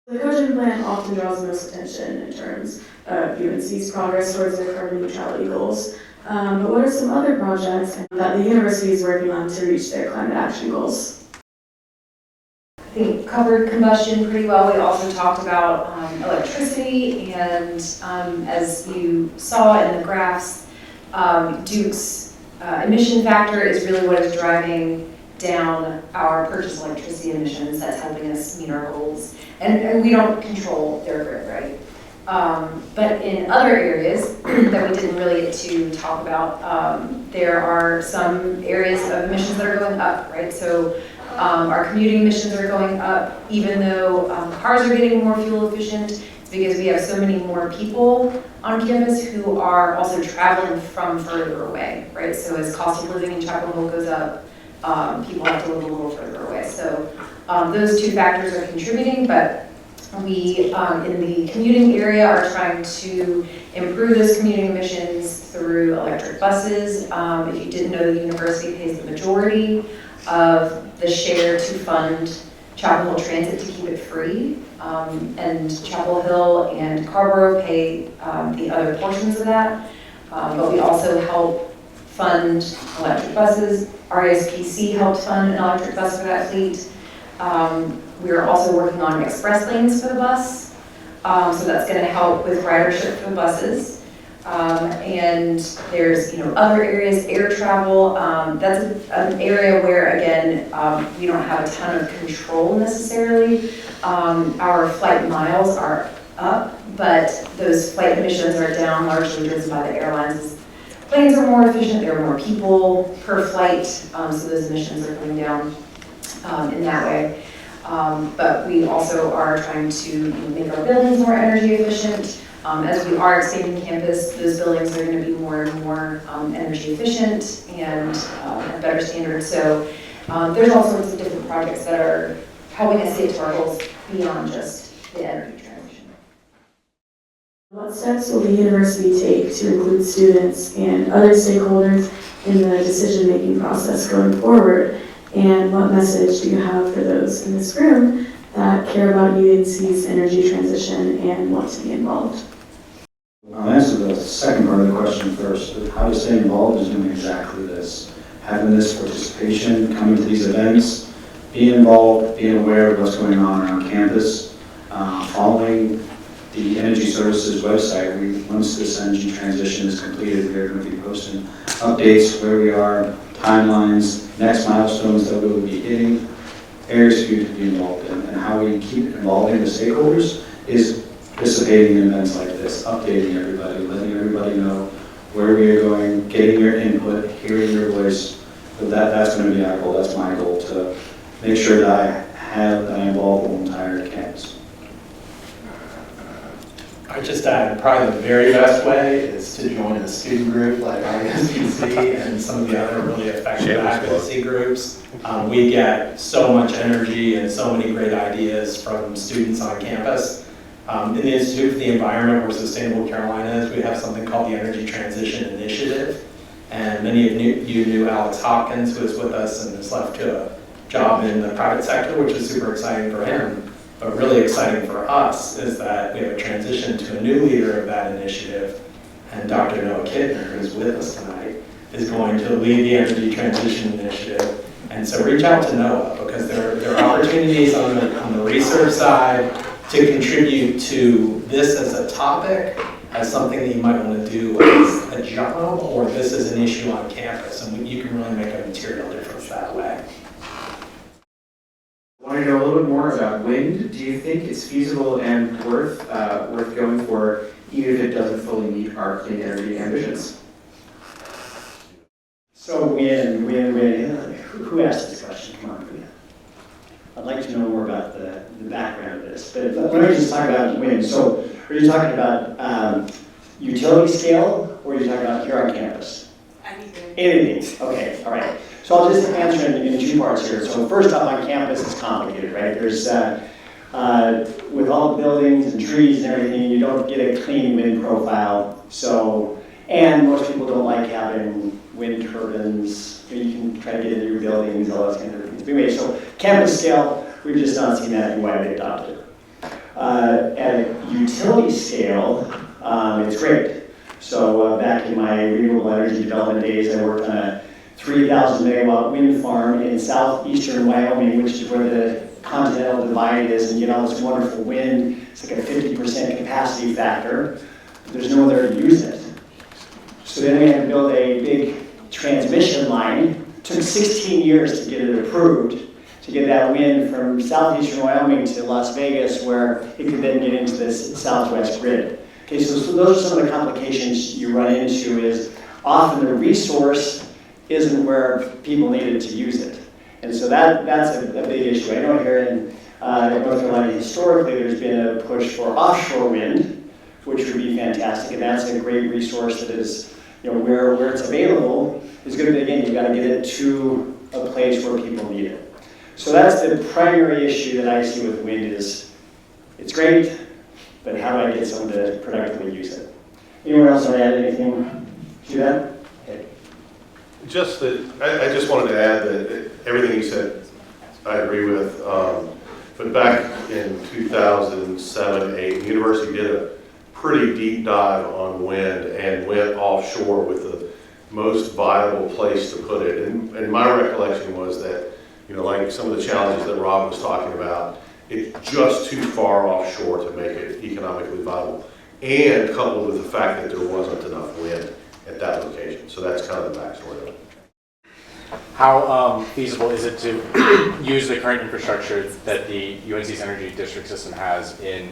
The cogen plan often draws most attention in terms of UNC's progress towards their carbon neutrality goals. But what are some other projects that the university is working on to reach their climate action goals? I think covered combustion pretty well. We also talked about electricity, and as you saw in the graphs, Duke's emission factor is really what is driving down our purchase electricity emissions. That's helping us meet our goals. And we don't control their grid, right? But in other areas that we didn't really get to talk about, there are some areas of emissions that are going up, right? So our commuting emissions are going up, even though cars are getting more fuel efficient. It's because we have so many more people on campus who are also traveling from further away, right? So as cost of living in Chapel Hill goes up, people have to live a little further away. So those two factors are contributing, but we, in the commuting area, are trying to improve those commuting emissions through electric buses. If you didn't know, the university pays the majority of the share to fund Chapel Hill Transit to keep it free. And Chapel Hill and Carborough pay the other portions of that. But we also help fund electric buses. RSPC helped fund an electric bus for that fleet. We're also working on express lanes for the bus. So that's going to help with ridership for the buses. And there's, other areas, air travel. That's an area where, again, we don't have a ton of control necessarily. Our flight miles are up, but those flight emissions are down, largely driven by the airlines. Planes are more efficient, there are more people per flight, so those emissions are coming down in that way. But we also are trying to make our buildings more energy efficient. As we are expanding campus, those buildings are going to be more and more energy efficient and have better standards. So there's all sorts of different projects that are helping us get to our goals beyond just the energy transition. What steps will the university take to include students and other stakeholders in the decision-making process going forward? And what message do you have for those in this room that care about UNC's energy transition and want to be involved? I'll answer the second part of the question first. How to stay involved is doing exactly this. having this participation, coming to these events, being involved, being aware of what's going on around campus, following the Energy Services website. Once this energy transition is completed, we are going to be posting updates where we are, timelines, next milestones that we will be hitting, areas for you to be involved in, and how we keep involving the stakeholders is participating in events like this, updating everybody, letting everybody know where we are going, getting your input, hearing your voice. So that's going to be our goal. That's my goal, to make sure that I involve the entire campus. I just add, probably the very best way is to join a student group like ISPC and some of the other really effective advocacy groups. We get so much energy and so many great ideas from students on campus. In the Institute for the Environment, where Sustainable Carolina is, we have something called the Energy Transition Initiative. And many of you knew Alex Hopkins, who is with us and has left to a job in the private sector, which is super exciting for him. But really exciting for us is that we have a transition to a new leader of that initiative, and Dr. Noah Kittner, who's with us tonight, is going to lead the Energy Transition Initiative. And so reach out to Noah, because there are opportunities on the research side to contribute to this as a topic, as something that you might want to do as a job, or this is an issue on campus, and you can really make a material difference that way. I want to know a little bit more about wind. Do you think it's feasible and worth going for, even if it doesn't fully meet our clean energy ambitions? So wind, who asked this question? Come on, I'd like to know more about the background of this. But let me just talk about wind. So are you talking about utility scale, or are you talking about here on campus? Anything. Anything. Okay, all right. So I'll just answer in two parts here. So first up, on campus, it's complicated, right? There's, with all the buildings and trees and everything, you don't get a clean wind profile. So, and most people don't like having wind turbines. You can try to get into your buildings, all those kinds of things. But anyway, so campus scale, we've just not seen that in widely adopted. At a utility scale, it's great. So back in my renewable energy development days, I worked on a 3,000 megawatt wind farm in southeastern Wyoming, which is where the continental divide is, and you get all this wonderful wind. It's like a 50% capacity factor. There's no other to use it. So then we had to build a big transmission line. It took 16 years to get it approved, to get that wind from southeastern Wyoming to Las Vegas, where it could then get into the southwest grid. Okay, so those are some of the complications you run into. Is often the resource isn't where people needed to use it. And so that's a big issue. I know here in North Carolina, historically, there's been a push for offshore wind, which would be fantastic, and that's a great resource that is, where it's available, is going to be, again, you've got to get it to a place where people need it. So that's the primary issue that I see with wind is, it's great, but how do I get someone to productively use it? Anyone else want to add anything to that? Just that, I just wanted to add that everything you said, I agree with. But back in 2007, 2008, the university did a pretty deep dive on wind and went offshore with the most viable place to put it. And my recollection was that, like some of the challenges that Rob was talking about, it's just too far offshore to make it economically viable. And coupled with the fact that there wasn't enough wind at that location. So that's kind of the backstory of it. How feasible is it to use the current infrastructure that the UNC's energy district system has in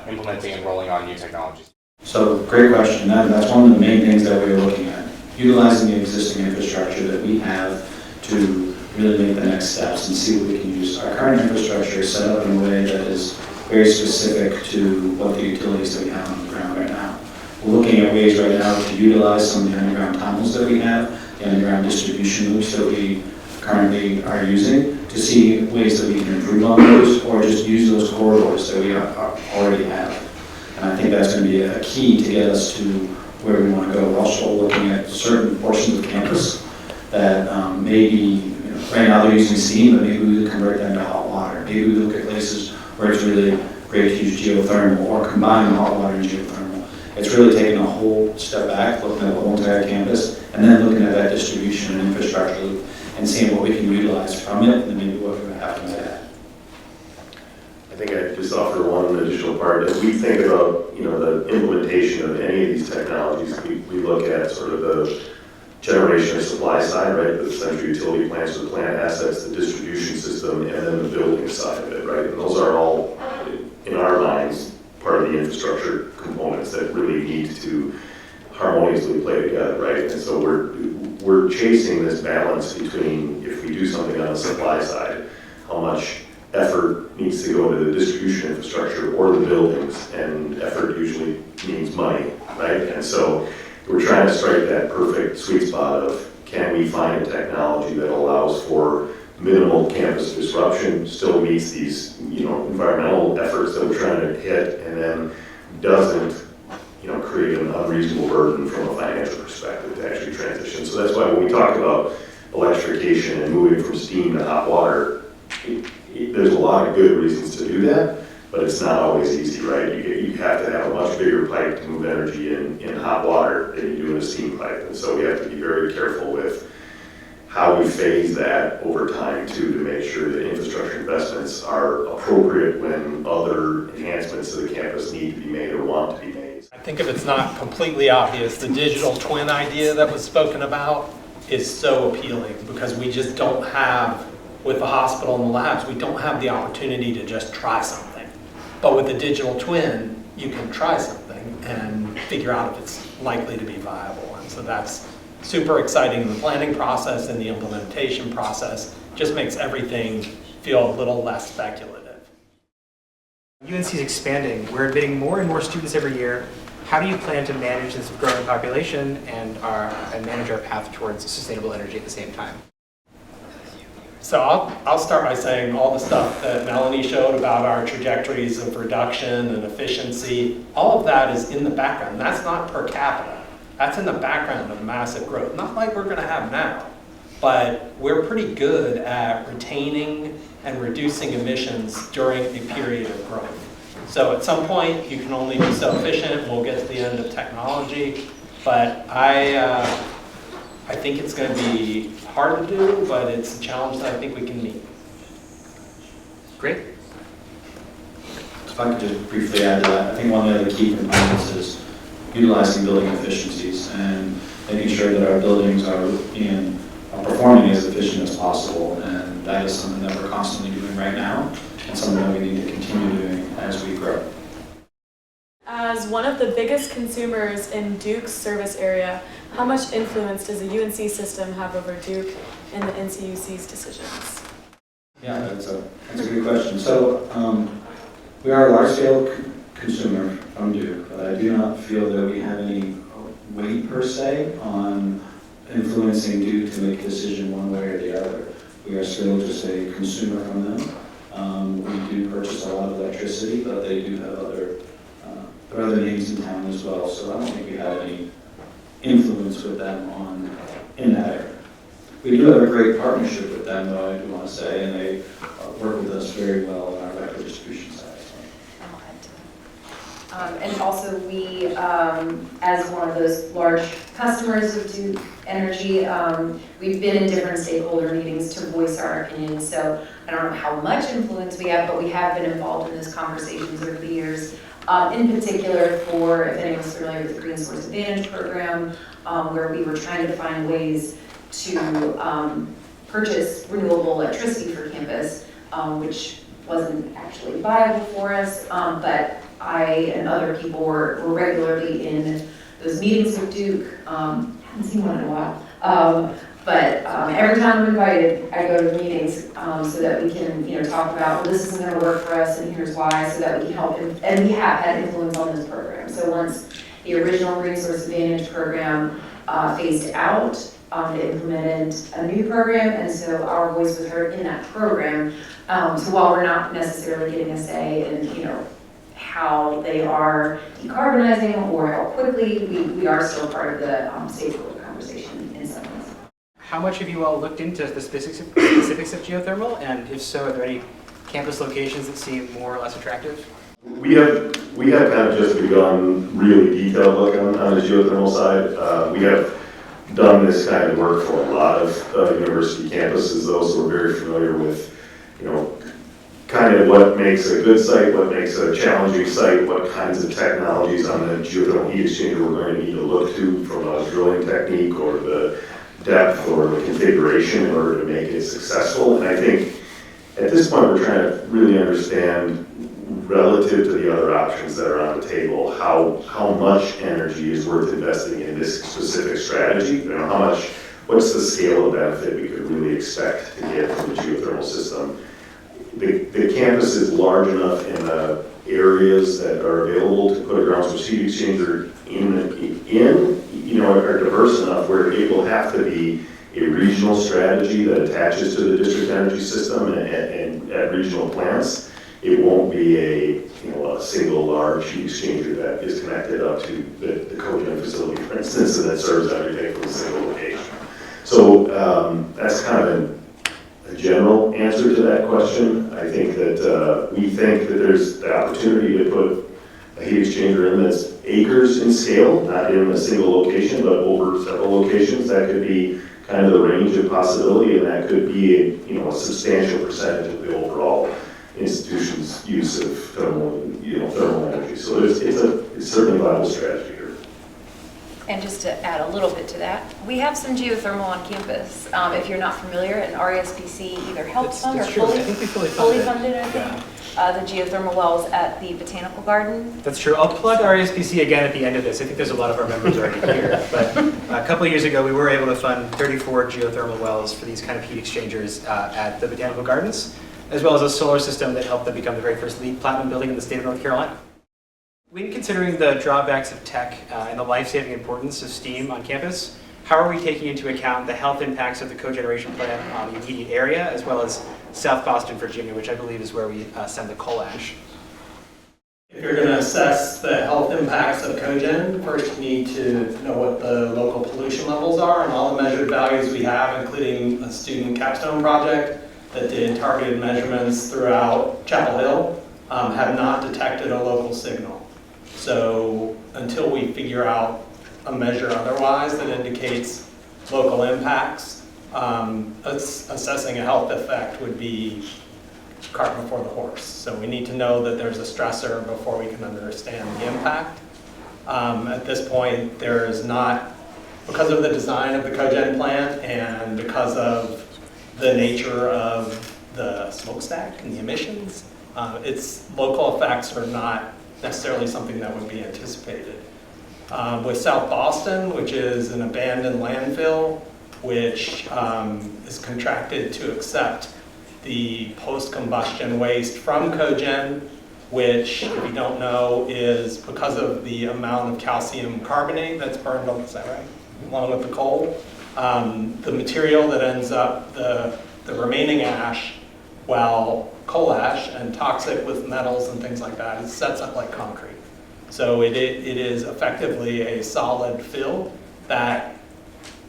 implementing and rolling on new technologies? So great question. That's one of the main things that we are looking at. Utilizing the existing infrastructure that we have to really make the next steps and see what we can use. Our current infrastructure is set up in a way that is very specific to what the utilities that we have on the ground right now. We're looking at ways right now to utilize some of the underground tunnels that we have, the underground distribution loops that we currently are using, to see ways that we can improve on those, or just use those corridors that we already have. And I think that's going to be a key to get us to where we want to go. We're also looking at certain portions of campus that maybe, right now they're using steam, but maybe we would convert them to hot water. Maybe we look at places where it's really great to use geothermal, or combine hot water and geothermal. It's really taking a whole step back, looking at the whole entire campus, and then looking at that distribution and infrastructure loop and seeing what we can utilize from it, and then maybe what we have to add. I think I'd just offer one additional part. As we think about, the implementation of any of these technologies, we look at sort of the generation or supply side, right? The central utility plants, the plant assets, the distribution system, and then the building side of it, right? And those are all, in our minds, part of the infrastructure components that really need to harmoniously play together, right? And so we're chasing this balance between, if we do something on the supply side, how much effort needs to go into the distribution infrastructure or the buildings, and effort usually means money, right? And so we're trying to strike that perfect sweet spot of, can we find a technology that allows for minimal campus disruption, still meets these, environmental efforts that we're trying to hit, and then doesn't, create an unreasonable burden from a financial perspective to actually transition. So that's why when we talk about electrification and moving from steam to hot water, there's a lot of good reasons to do that, but it's not always easy, right? You have to have a much bigger pipe to move energy in hot water than you do in a steam pipe. And so we have to be very careful with how we phase that over time too, to make sure that infrastructure investments are appropriate when other enhancements to the campus need to be made or want to be made. I think if it's not completely obvious, the digital twin idea that was spoken about is so appealing, because we just don't have, with the hospital and the labs, we don't have the opportunity to just try something. But with the digital twin, you can try something and figure out if it's likely to be viable. And so that's super exciting in the planning process, and the implementation process just makes everything feel a little less speculative. UNC is expanding. We're admitting more and more students every year. How do you plan to manage this growing population and manage our path towards sustainable energy at the same time? So I'll start by saying all the stuff that Melanie showed about our trajectories of reduction and efficiency, all of that is in the background. That's not per capita. That's in the background of massive growth. Not like we're going to have now, but we're pretty good at retaining and reducing emissions during a period of growth. So at some point, you can only be so efficient. We'll get to the end of technology, but I think it's going to be hard to do, but it's a challenge that I think we can meet. Great. If I could just briefly add to that, I think one of the other key components is utilizing building efficiencies and making sure that our buildings are performing as efficient as possible, and that is something that we're constantly doing right now, and something that we need to continue doing as we grow. As one of the biggest consumers in Duke's service area, how much influence does the UNC system have over Duke and the NCUC's decisions? Yeah, that's a good question. So we are a large-scale consumer from Duke, but I do not feel that we have any weight per se on influencing Duke to make a decision one way or the other. We are still just a consumer from them. We do purchase a lot of electricity, but they do have other names in town as well, so I don't think we have any influence with them in that area. We do have a great partnership with them, though, I do want to say, and they work with us very well on our electric distribution side. And also we, as one of those large customers of Duke Energy, we've been in different stakeholder meetings to voice our opinions. So I don't know how much influence we have, but we have been involved in those conversations over the years. In particular for, if anyone's familiar with the Green Source Advantage program, where we were trying to find ways to purchase renewable electricity for campus, which wasn't actually viable for us, but I and other people were regularly in those meetings with Duke. Haven't seen one in a while. But every time I'm invited, I go to the meetings so that we can, talk about, well, this isn't going to work for us, and here's why, so that we can help. And we have had influence on this program. So once the original Green Source Advantage program phased out, they implemented a new program, and so our voice was heard in that program. So while we're not necessarily getting a say in, how they are decarbonizing or how quickly, we are still part of the stakeholder conversation in some ways. How much have you all looked into the specifics of geothermal, and if so, are there any campus locations that seem more or less attractive? We have kind of just begun really detailed look on the geothermal side. We have done this kind of work for a lot of university campuses, those who are very familiar with, kind of what makes a good site, what makes a challenging site, what kinds of technologies on the geothermal heat exchanger we're going to need to look to from a drilling technique or the depth or the configuration in order to make it successful. And I think at this point we're trying to really understand, relative to the other options that are on the table, how much energy is worth investing in this specific strategy. What's the scale of benefit we could really expect to get from the geothermal system. The campus is large enough in the areas that are available to put a ground source heat exchanger in, are diverse enough where it will have to be a regional strategy that attaches to the district energy system and at regional plants. It won't be a single large heat exchanger that is connected up to the cogen facility, for instance, and that serves everything from a single location. So that's kind of a general answer to that question. I think that we think that there's the opportunity to put a heat exchanger in that's acres in scale, not in a single location, but over several locations. That could be kind of the range of possibility, and that could be a substantial percentage of the overall institution's use of thermal energy. So it's certainly a viable strategy here. And just to add a little bit to that, we have some geothermal on campus. If you're not familiar, an RESPC either helps fund or fully funded, I think. The geothermal wells at the Botanical Garden. That's true. I'll plug RESPC again at the end of this. I think there's a lot of our members already here. But a couple of years ago, we were able to fund 34 geothermal wells for these kind of heat exchangers at the Botanical Gardens, as well as a solar system that helped them become the very first LEED Platinum building in the state of North Carolina. When considering the drawbacks of tech and the life-saving importance of STEAM on campus, how are we taking into account the health impacts of the cogeneration plant on the immediate area, as well as South Boston, Virginia, which I believe is where we send the coal ash? If you're going to assess the health impacts of cogen, first you need to know what the local pollution levels are, and all the measured values we have, including a student capstone project that did targeted measurements throughout Chapel Hill, have not detected a local signal. So until we figure out a measure otherwise that indicates local impacts, assessing a health effect would be cart before the horse. So we need to know that there's a stressor before we can understand the impact. At this point, there is not, because of the design of the cogen plant and because of the nature of the smokestack and the emissions, its local effects are not necessarily something that would be anticipated. With South Boston, which is an abandoned landfill, which is contracted to accept the post-combustion waste from cogen, which, if you don't know, is because of the amount of calcium carbonate that's burned on, is that right? Along with the coal. The material that ends up, the remaining ash, while coal ash and toxic with metals and things like that, it sets up like concrete. So it is effectively a solid fill. That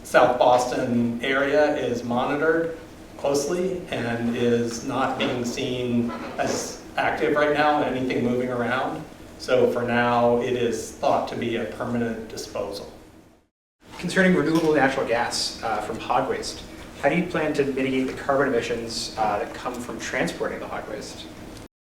South Boston area is monitored closely and is not being seen as active right now, anything moving around. So for now, it is thought to be a permanent disposal. Concerning renewable natural gas from hog waste, how do you plan to mitigate the carbon emissions that come from transporting the hog waste?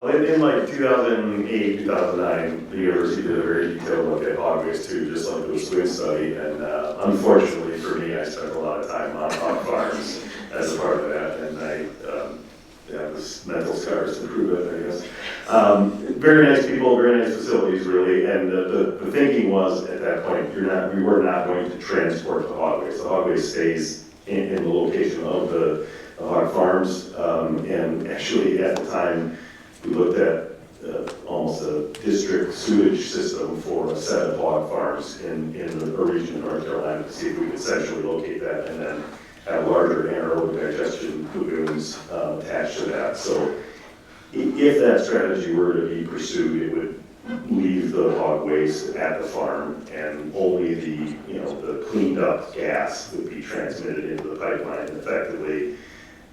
In like 2008, 2009, the university did a very detailed look at hog waste too, just like the SWIN study. And unfortunately for me, I spent a lot of time on hog farms as a part of that, and this mental scars to prove it, I guess. Very nice people, very nice facilities, really. And the thinking was at that point, we were not going to transport the hog waste. The hog waste stays in the location of the hog farms. And actually, at the time, we looked at almost a district sewage system for a set of hog farms in a region of North Carolina to see if we could centrally locate that and then have larger anaerobic digestion lagoons attached to that. So if that strategy were to be pursued, it would leave the hog waste at the farm, and only the cleaned up gas would be transmitted into the pipeline. And effectively,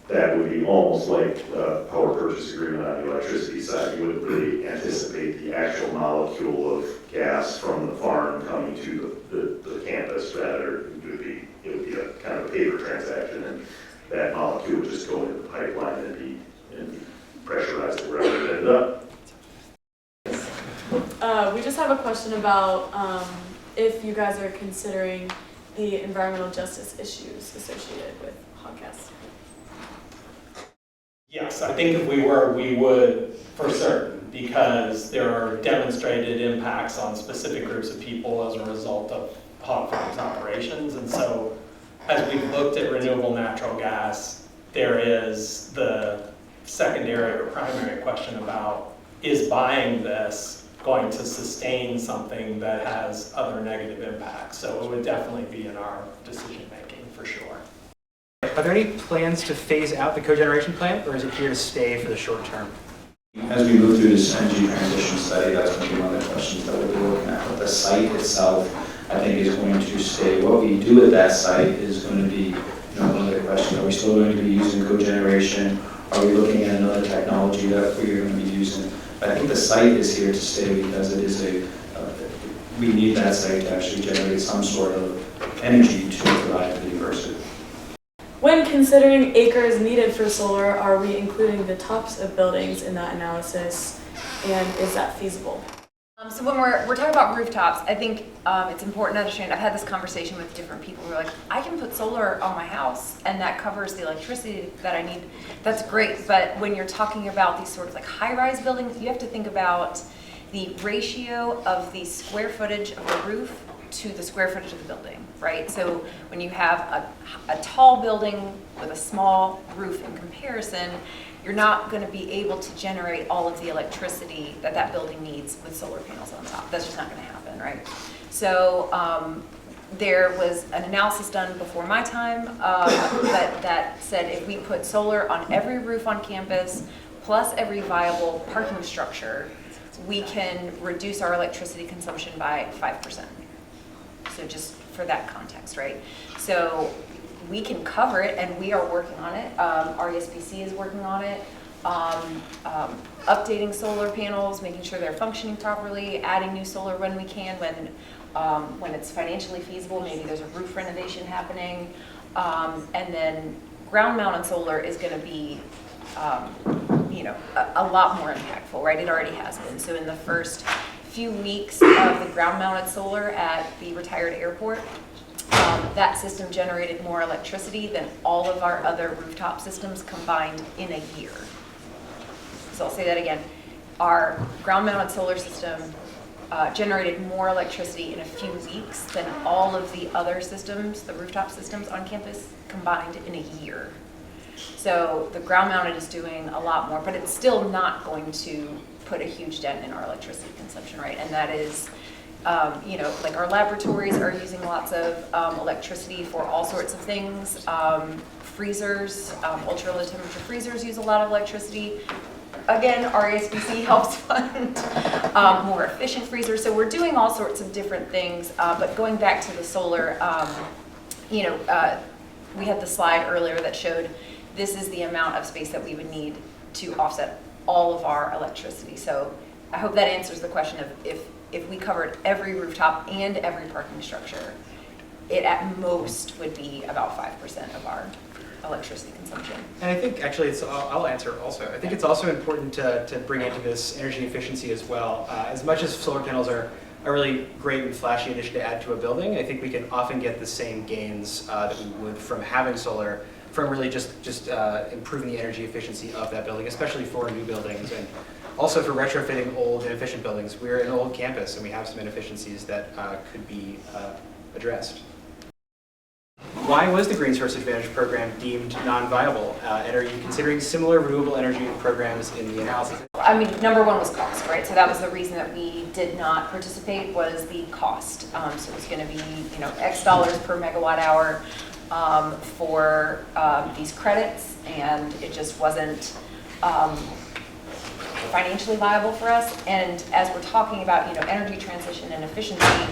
that would be almost like a power purchase agreement on the electricity side. You wouldn't really anticipate the actual molecule of gas from the farm coming to the campus. Rather, it would be kind of a paper transaction, and that molecule would just go into the pipeline and be pressurized wherever it ended up. We just have a question about if you guys are considering the environmental justice issues associated with hot gas. Yes, I think if we were, we would for certain, because there are demonstrated impacts on specific groups of people as a result of hog farms operations. And so as we've looked at renewable natural gas, there is the secondary or primary question about, is buying this going to sustain something that has other negative impacts? So it would definitely be in our decision making for sure. Are there any plans to phase out the cogeneration plant, or is it here to stay for the short term? As we move through this energy transition study, that's going to be one of the questions that we'll be looking at. But the site itself, I think, is going to stay. What we do at that site is going to be, one of the questions. Are we still going to be using cogeneration? Are we looking at another technology that we're going to be using? But I think the site is here to stay because it is we need that site to actually generate some sort of energy to provide to the university. When considering acres needed for solar, are we including the tops of buildings in that analysis, and is that feasible? So when we're talking about rooftops, I think it's important to understand, I've had this conversation with different people who are like, I can put solar on my house and that covers the electricity that I need. That's great, but when you're talking about these sort of like high-rise buildings, you have to think about the ratio of the square footage of the roof to the square footage of the building, right? So when you have a tall building with a small roof in comparison, you're not going to be able to generate all of the electricity that that building needs with solar panels on top. That's just not going to happen, right? So there was an analysis done before my time that said if we put solar on every roof on campus, plus every viable parking structure, we can reduce our electricity consumption by 5%. So just for that context, right? So we can cover it, and we are working on it. RESPC is working on it. Updating solar panels, making sure they're functioning properly, adding new solar when we can, when it's financially feasible. Maybe there's a roof renovation happening. And then ground-mounted solar is going to be, a lot more impactful, right? It already has been. So in the first few weeks of the ground-mounted solar at the retired airport, that system generated more electricity than all of our other rooftop systems combined in a year. So I'll say that again. Our ground-mounted solar system generated more electricity in a few weeks than all of the other systems, the rooftop systems on campus, combined in a year. So the ground-mounted is doing a lot more, but it's still not going to put a huge dent in our electricity consumption, right? And that is, like our laboratories are using lots of electricity for all sorts of things. Freezers, ultra-low temperature freezers use a lot of electricity. Again, RESPC helps fund more efficient freezers. So we're doing all sorts of different things. But going back to the solar, we had the slide earlier that showed this is the amount of space that we would need to offset all of our electricity. So I hope that answers the question of if we covered every rooftop and every parking structure, it at most would be about 5% of our electricity consumption. And I think actually, I'll answer also. I think it's also important to bring into this energy efficiency as well. As much as solar panels are a really great and flashy addition to add to a building, I think we can often get the same gains that we would from having solar, from really just improving the energy efficiency of that building, especially for new buildings and also for retrofitting old inefficient buildings. We're an old campus and we have some inefficiencies that could be addressed. Why was the Green Source Advantage program deemed non-viable? And are you considering similar renewable energy programs in the analysis? I mean, number one was cost, right? So that was the reason that we did not participate, was the cost. So it was going to be, X dollars per megawatt hour for these credits, and it just wasn't financially viable for us. And as we're talking about, energy transition and efficiency,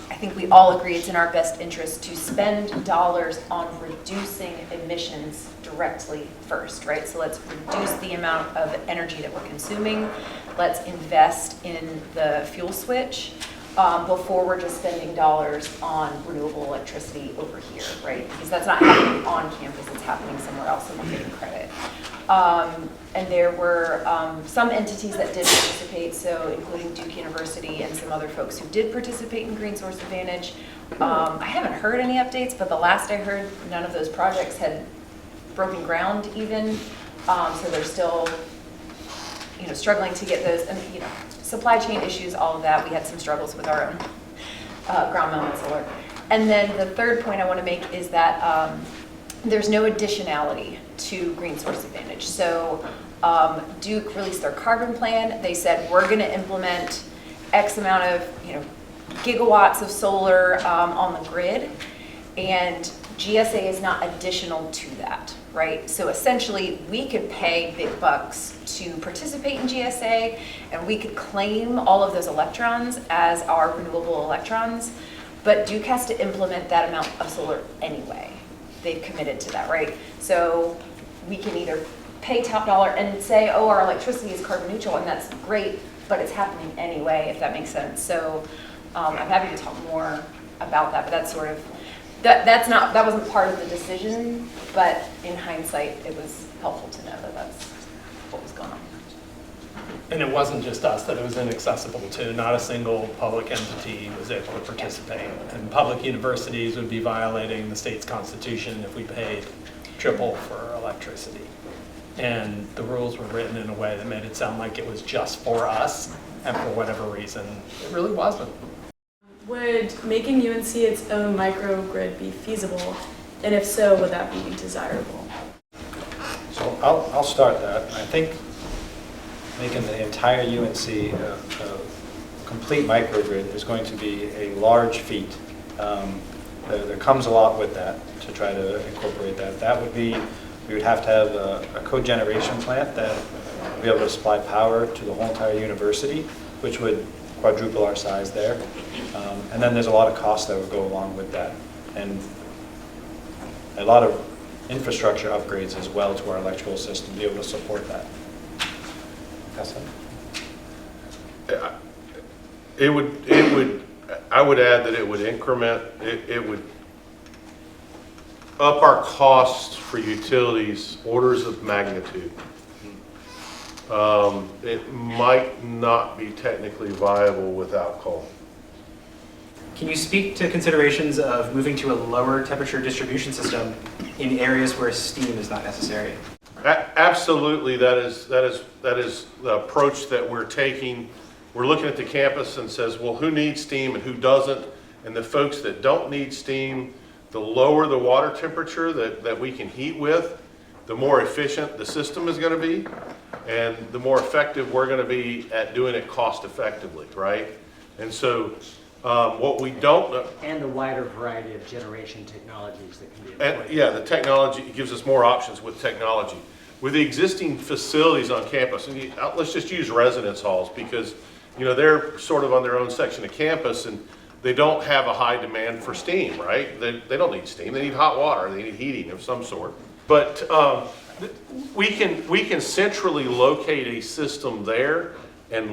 I think we all agree it's in our best interest to spend dollars on reducing emissions directly first, right? So let's reduce the amount of energy that we're consuming. Let's invest in the fuel switch. before we're just spending dollars on renewable electricity over here, right? Because that's not happening on campus, it's happening somewhere else and we're getting credit. And there were some entities that did participate, so including Duke University and some other folks who did participate in Green Source Advantage. I haven't heard any updates, but the last I heard, none of those projects had broken ground even. So they're still, struggling to get those, and supply chain issues, all of that. We had some struggles with our own ground mounted solar. And then the third point I want to make is that there's no additionality to Green Source Advantage. So Duke released their carbon plan. They said we're going to implement X amount of gigawatts of solar on the grid, and GSA is not additional to that, right? So essentially, we could pay big bucks to participate in GSA, and we could claim all of those electrons as our renewable electrons, but Duke has to implement that amount of solar anyway. They've committed to that, right? So we can either pay top dollar and say, oh, our electricity is carbon neutral, and that's great, but it's happening anyway, if that makes sense. So I'm happy to talk more about that, but that's sort of, that wasn't part of the decision, but in hindsight, it was helpful to know that that's what was going on. And it wasn't just us that it was inaccessible to. Not a single public entity was able to participate. And public universities would be violating the state's constitution if we paid triple for electricity. And the rules were written in a way that made it sound like it was just for us, and for whatever reason, it really wasn't. Would making UNC its own microgrid be feasible? And if so, would that be desirable? So I'll start that. I think making the entire UNC a complete microgrid is going to be a large feat. There comes a lot with that to try to incorporate that. That would be, we would have to have a cogeneration plant that would be able to supply power to the whole entire university, which would quadruple our size there. And then there's a lot of costs that would go along with that. And a lot of infrastructure upgrades as well to our electrical system to be able to support that. I would add that it would increment, it would up our costs for utilities orders of magnitude. It might not be technically viable without coal. Can you speak to considerations of moving to a lower temperature distribution system in areas where steam is not necessary? Absolutely, that is the approach that we're taking. We're looking at the campus and says, well, who needs steam and who doesn't? And the folks that don't need steam, the lower the water temperature that we can heat with, the more efficient the system is going to be, and the more effective we're going to be at doing it cost effectively, right? And so what we don't know, and a wider variety of generation technologies that can be employed. yeah, the technology gives us more options with technology. With the existing facilities on campus, and let's just use residence halls because they're sort of on their own section of campus and they don't have a high demand for steam, right? They don't need steam, they need hot water, they need heating of some sort. But we can centrally locate a system there and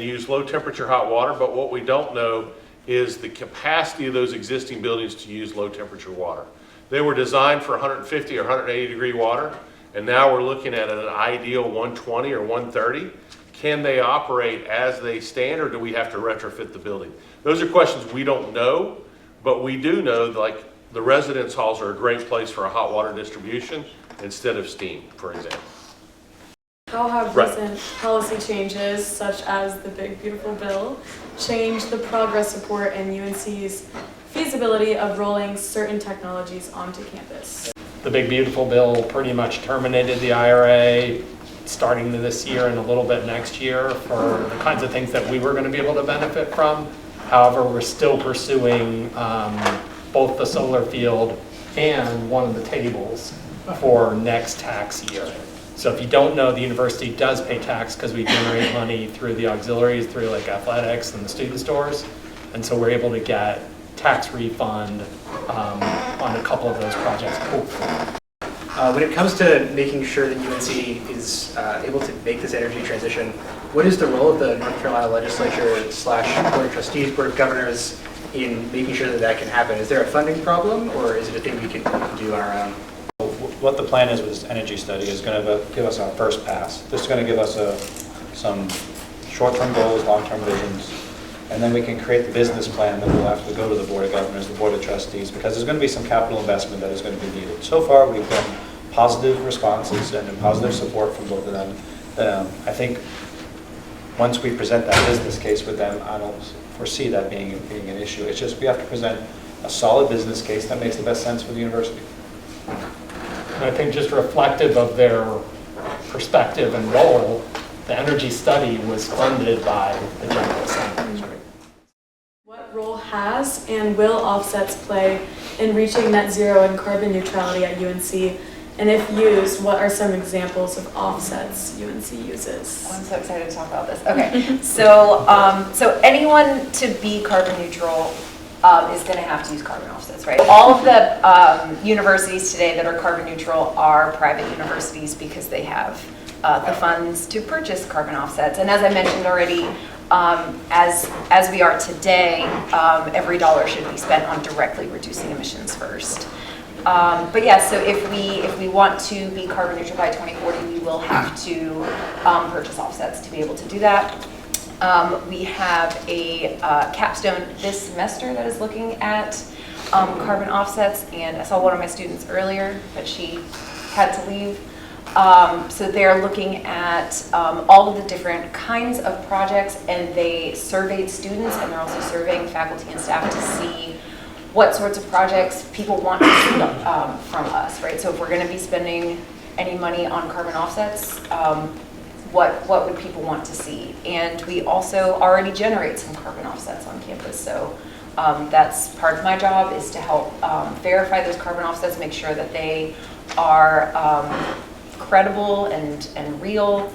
use low temperature hot water, but what we don't know is the capacity of those existing buildings to use low temperature water. They were designed for 150 or 180 degree water, and now we're looking at an ideal 120 or 130. Can they operate as they stand, or do we have to retrofit the building? Those are questions we don't know, but we do know like the residence halls are a great place for a hot water distribution instead of steam, for example. How have recent policy changes, such as the Big Beautiful Bill, changed the progress report and UNC's feasibility of rolling certain technologies onto campus? The Big Beautiful Bill pretty much terminated the IRA starting this year and a little bit next year for the kinds of things that we were going to be able to benefit from. However, we're still pursuing both the solar field and one of the tables for next tax year. So if you don't know, the university does pay tax because we generate money through the auxiliaries, through like athletics and the student stores. And so we're able to get tax refund on a couple of those projects, hopefully. When it comes to making sure that UNC is able to make this energy transition, what is the role of the North Carolina legislature / Board of Trustees, Board of Governors in making sure that that can happen? Is there a funding problem, or is it a thing we can do on our own? What the plan is with this energy study is going to give us our first pass. This is going to give us some short-term goals, long-term visions, and then we can create the business plan that will have to go to the Board of Governors, the Board of Trustees, because there's going to be some capital investment that is going to be needed. So far, we've gotten positive responses and positive support from both of them. I think once we present that business case with them, I don't foresee that being an issue. It's just we have to present a solid business case that makes the best sense for the university. I think just reflective of their perspective and role, the energy study was funded by the General Assembly. What role has and will offsets play in reaching net zero and carbon neutrality at UNC? And if used, what are some examples of offsets UNC uses? Oh, I'm so excited to talk about this. Okay, so anyone to be carbon neutral is going to have to use carbon offsets, right? All of the universities today that are carbon neutral are private universities because they have the funds to purchase carbon offsets. And as I mentioned already, as we are today, every dollar should be spent on directly reducing emissions first. But yeah, so if we want to be carbon neutral by 2040, we will have to purchase offsets to be able to do that. We have a capstone this semester that is looking at carbon offsets, and I saw one of my students earlier, but she had to leave. So they're looking at all of the different kinds of projects, and they surveyed students, and they're also surveying faculty and staff to see what sorts of projects people want to see from us, right? So if we're going to be spending any money on carbon offsets, what would people want to see? And we also already generate some carbon offsets on campus, so that's part of my job, is to help verify those carbon offsets, make sure that they are credible and real.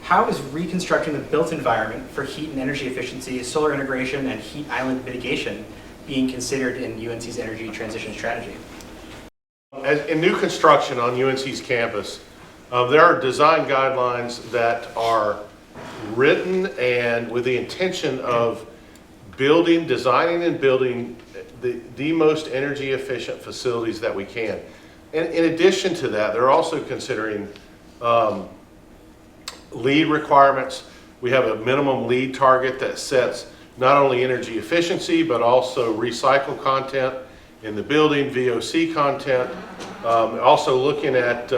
How is reconstructing the built environment for heat and energy efficiency, solar integration, and heat island mitigation being considered in UNC's energy transition strategy? In new construction on UNC's campus, there are design guidelines that are written and with the intention of designing and building the most energy efficient facilities that we can. And in addition to that, they're also considering LEED requirements. We have a minimum LEED target that sets not only energy efficiency, but also recycled content in the building, VOC content. Also looking at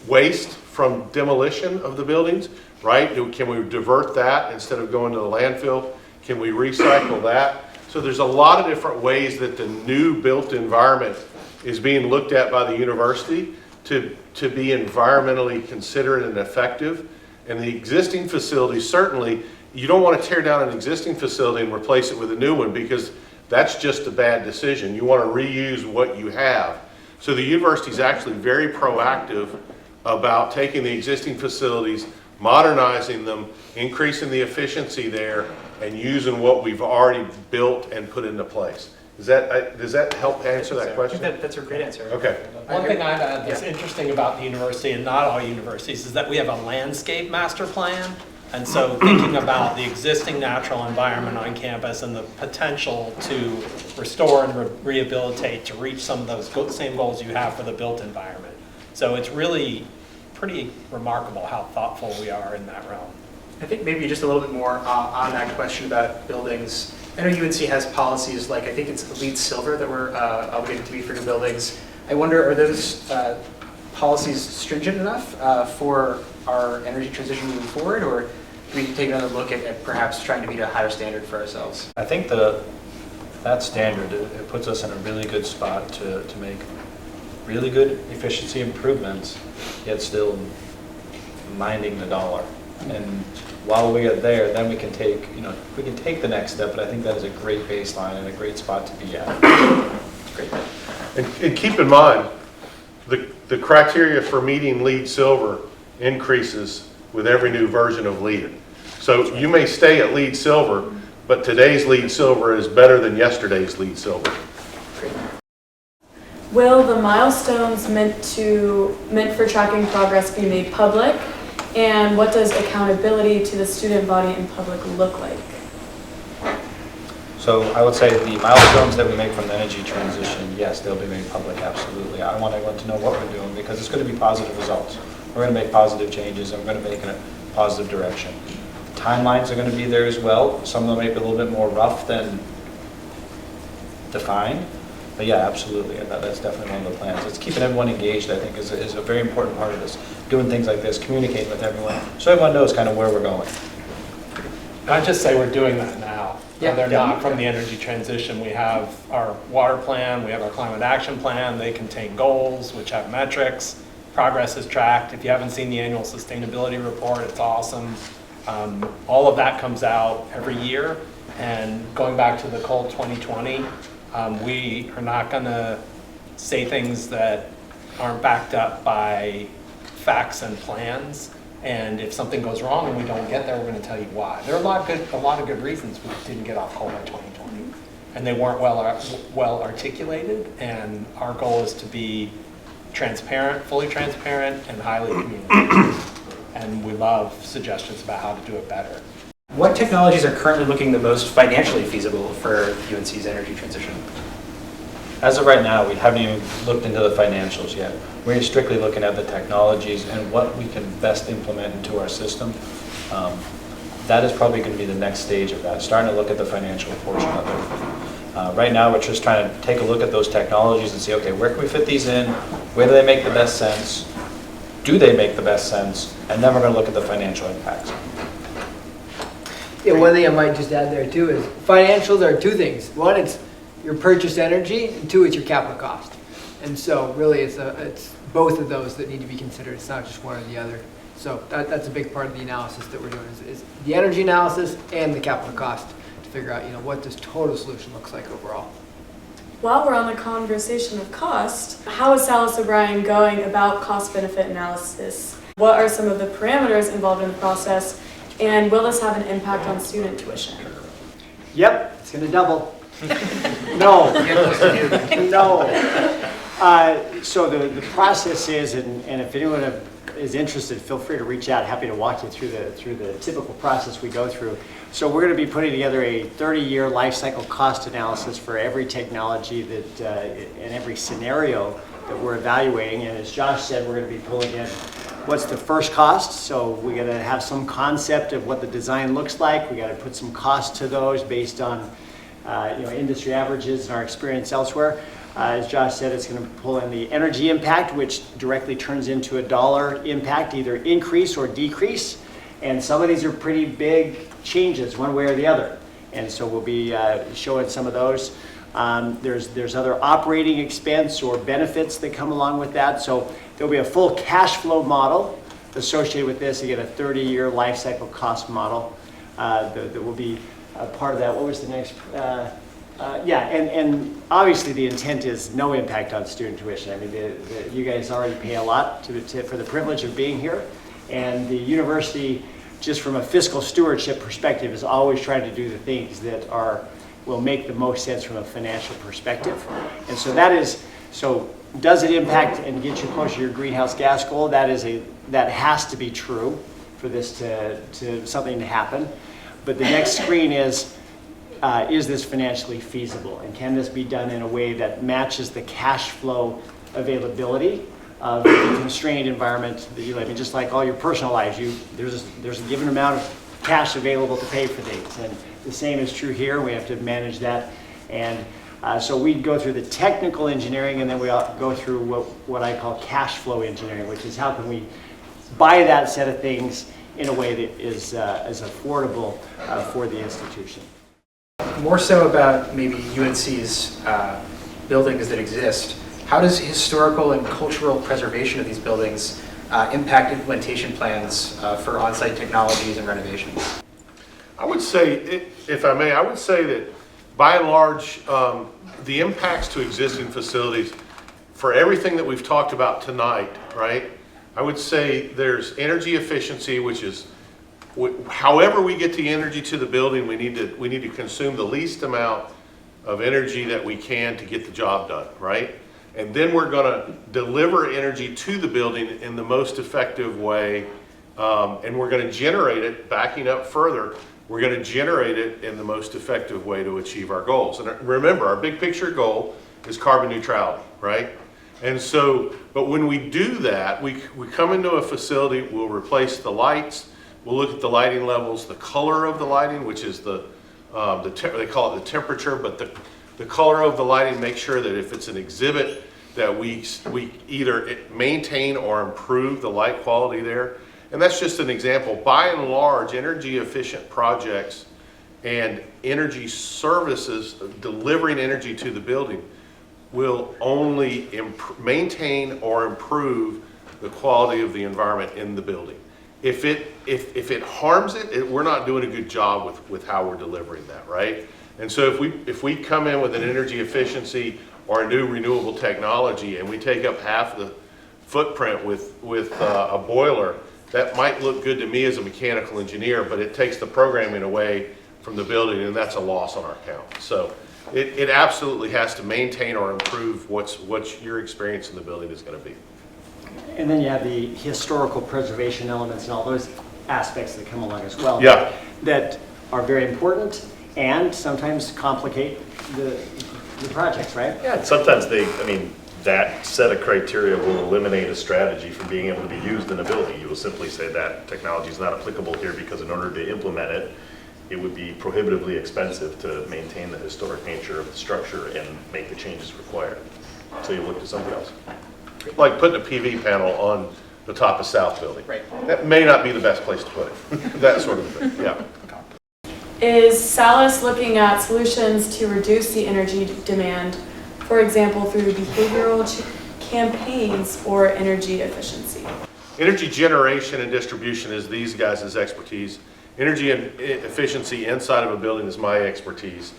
waste from demolition of the buildings, right? Can we divert that instead of going to the landfill? Can we recycle that? So there's a lot of different ways that the new built environment is being looked at by the university to be environmentally considerate and effective. And the existing facilities, certainly, you don't want to tear down an existing facility and replace it with a new one, because that's just a bad decision. You want to reuse what you have. So the university is actually very proactive about taking the existing facilities, modernizing them, increasing the efficiency there, and using what we've already built and put into place. Does that help answer that question? I think that's a great answer. Okay. One thing I'd add that's interesting about the university, and not all universities, is that we have a landscape master plan. And so thinking about the existing natural environment on campus and the potential to restore and rehabilitate to reach some of those same goals you have for the built environment. So it's really pretty remarkable how thoughtful we are in that realm. I think maybe just a little bit more on that question about buildings. I know UNC has policies like, I think it's LEED Silver that we're obligated to be for new buildings. I wonder, are those policies stringent enough for our energy transition moving forward, or do we take another look at perhaps trying to meet a higher standard for ourselves? I think that standard, it puts us in a really good spot to make really good efficiency improvements, yet still minding the dollar. And while we are there, then we can take the next step, but I think that is a great baseline and a great spot to be at. Great. And keep in mind, the criteria for meeting LEED Silver increases with every new version of LEED. So you may stay at LEED Silver, but today's LEED Silver is better than yesterday's LEED Silver. Great. will the milestones meant for tracking progress be made public? And what does accountability to the student body and public look like? So I would say the milestones that we make from the energy transition, yes, they'll be made public, absolutely. I want everyone to know what we're doing because it's going to be positive results. We're going to make positive changes and we're going to make it in a positive direction. The timelines are going to be there as well. Some of them may be a little bit more rough than defined, but yeah, absolutely, and that's definitely one of the plans. It's keeping everyone engaged, I think, is a very important part of this. Doing things like this, communicating with everyone, so everyone knows kind of where we're going. I'd just say we're doing that now. Yeah. They're not from the energy transition. We have our water plan, we have our climate action plan. They contain goals, which have metrics. Progress is tracked. If you haven't seen the annual sustainability report, it's awesome. All of that comes out every year. And going back to the Coal 2020, we are not going to say things that aren't backed up by facts and plans. And if something goes wrong and we don't get there, we're going to tell you why. There are a lot of good reasons we didn't get off coal by 2020, and they weren't well articulated. And our goal is to be transparent, fully transparent, and highly communicative. And we love suggestions about how to do it better. What technologies are currently looking the most financially feasible for UNC's energy transition? As of right now, we haven't even looked into the financials yet. We're strictly looking at the technologies and what we can best implement into our system. That is probably going to be the next stage of that, starting to look at the financial portion of it. Right now, we're just trying to take a look at those technologies and see, okay, where can we fit these in? Where do they make the best sense? Do they make the best sense? And then we're going to look at the financial impacts. Yeah, one thing I might just add there too is financials are two things. One, it's your purchased energy, and two, it's your capital cost. And so really it's both of those that need to be considered. It's not just one or the other. So that's a big part of the analysis that we're doing is the energy analysis and the capital cost to figure out, what this total solution looks like overall. While we're on the conversation of cost, how is Salas O'Brien going about cost-benefit analysis? What are some of the parameters involved in the process? And will this have an impact on student tuition? Yep, it's going to double. No. So the process is, and if anyone is interested, feel free to reach out. Happy to walk you through the typical process we go through. So we're going to be putting together a 30-year life cycle cost analysis for every technology and every scenario that we're evaluating. And as Josh said, we're going to be pulling in what's the first cost. So we got to have some concept of what the design looks like. We got to put some cost to those based on industry averages and our experience elsewhere. As Josh said, it's going to pull in the energy impact, which directly turns into a dollar impact, either increase or decrease. And some of these are pretty big changes one way or the other. And so we'll be showing some of those. There's other operating expense or benefits that come along with that. So there'll be a full cash flow model associated with this. You get a 30-year life cycle cost model that will be a part of that. What was the next? And obviously the intent is no impact on student tuition. I mean, you guys already pay a lot for the privilege of being here. And the university, just from a fiscal stewardship perspective, is always trying to do the things that will make the most sense from a financial perspective. And so does it impact and get you closer to your greenhouse gas goal? That has to be true for this to something to happen. But the next screen is this financially feasible? And can this be done in a way that matches the cash flow availability of the constrained environment that you live in? Just like all your personal lives, there's a given amount of cash available to pay for things. And the same is true here. We have to manage that. And so we go through the technical engineering, and then we go through what I call cash flow engineering, which is how can we buy that set of things in a way that is affordable for the institution. More so about maybe UNC's buildings that exist. How does historical and cultural preservation of these buildings impact implementation plans for on-site technologies and renovations? I would say, if I may, I would say that by and large, the impacts to existing facilities for everything that we've talked about tonight, right? I would say there's energy efficiency, which is however we get the energy to the building, we need to consume the least amount of energy that we can to get the job done, right? And then we're going to deliver energy to the building in the most effective way. And we're going to generate it, backing up further, we're going to generate it in the most effective way to achieve our goals. And remember, our big picture goal is carbon neutrality, right? And so, but when we do that, we come into a facility, we'll replace the lights, we'll look at the lighting levels, the color of the lighting, which is they call it the temperature, but the color of the lighting, make sure that if it's an exhibit, that we either maintain or improve the light quality there. And that's just an example. By and large, energy efficient projects and energy services delivering energy to the building will only maintain or improve the quality of the environment in the building. If it harms it, we're not doing a good job with how we're delivering that, right? And so if we come in with an energy efficiency or a new renewable technology and we take up half the footprint with a boiler, that might look good to me as a mechanical engineer, but it takes the programming away from the building, and that's a loss on our account. So it absolutely has to maintain or improve what your experience in the building is going to be. And then you have the historical preservation elements and all those aspects that come along as well. Yeah. That are very important and sometimes complicate the projects, right? Yeah, and sometimes that set of criteria will eliminate a strategy from being able to be used in a building. You will simply say that technology is not applicable here because in order to implement it, it would be prohibitively expensive to maintain the historic nature of the structure and make the changes required. So you look to something else. Like putting a PV panel on the top of South Building. Right. That may not be the best place to put it. That sort of thing, yeah. Is Salas looking at solutions to reduce the energy demand, for example, through behavioral campaigns or energy efficiency? Energy generation and distribution is these guys' expertise. Energy and efficiency inside of a building is my expertise.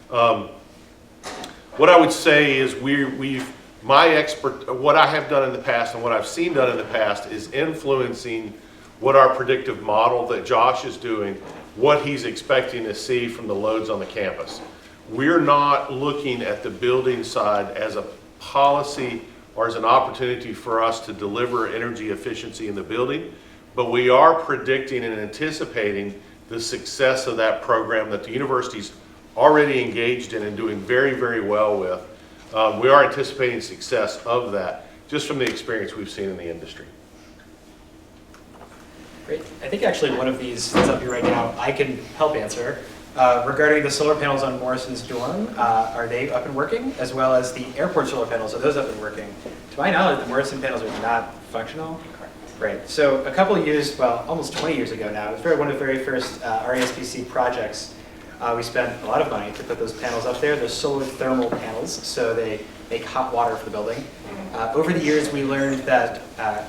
What I would say is what I have done in the past and what I've seen done in the past is influencing what our predictive model that Josh is doing, what he's expecting to see from the loads on the campus. We're not looking at the building side as a policy or as an opportunity for us to deliver energy efficiency in the building, but we are predicting and anticipating the success of that program that the university's already engaged in and doing very, very well with. We are anticipating success of that just from the experience we've seen in the industry. Great. I think actually one of these that's up here right now I can help answer. Regarding the solar panels on Morrison's dorm, are they up and working? As well as the airport solar panels, are those up and working? To my knowledge, the Morrison panels are not functional. Right. So a couple of years, well, almost 20 years ago now, it was one of the very first RASPC projects. We spent a lot of money to put those panels up there. They're solar thermal panels, so they make hot water for the building. Over the years, we learned that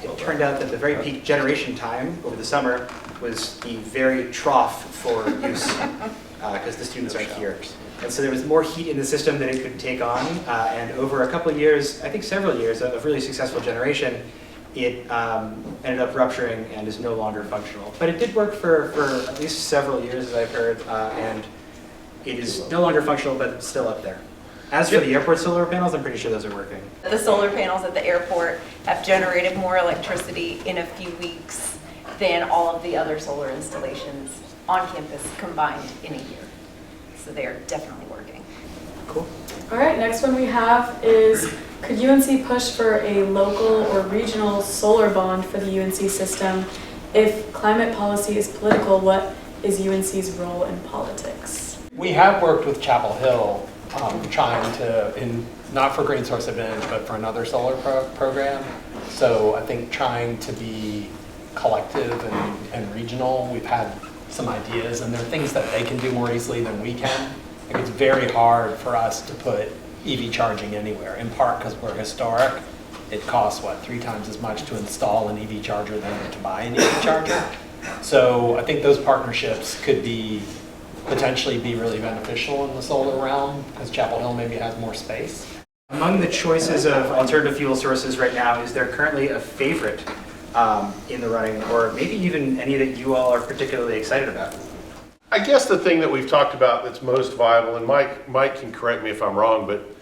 it turned out that the very peak generation time over the summer was the very trough for use because the students aren't here. And so there was more heat in the system than it could take on. And over a couple of years, I think several years of really successful generation, it ended up rupturing and is no longer functional. But it did work for at least several years, as I've heard, and it is no longer functional, but it's still up there. As for the airport solar panels, I'm pretty sure those are working. The solar panels at the airport have generated more electricity in a few weeks than all of the other solar installations on campus combined in a year. So they're definitely working. Cool. All right, next one we have is, could UNC push for a local or regional solar bond for the UNC system? If climate policy is political, what is UNC's role in politics? We have worked with Chapel Hill trying to, not for Green Source Advantage, but for another solar program. So I think trying to be collective and regional. We've had some ideas, and there are things that they can do more easily than we can. I think it's very hard for us to put EV charging anywhere, in part because we're historic. It costs, 3 times as much to install an EV charger than to buy an EV charger. So I think those partnerships could potentially be really beneficial in the solar realm because Chapel Hill maybe has more space. Among the choices of alternative fuel sources right now, is there currently a favorite in the running, or maybe even any that you all are particularly excited about? I guess the thing that we've talked about that's most viable, and Mike can correct me if I'm wrong, but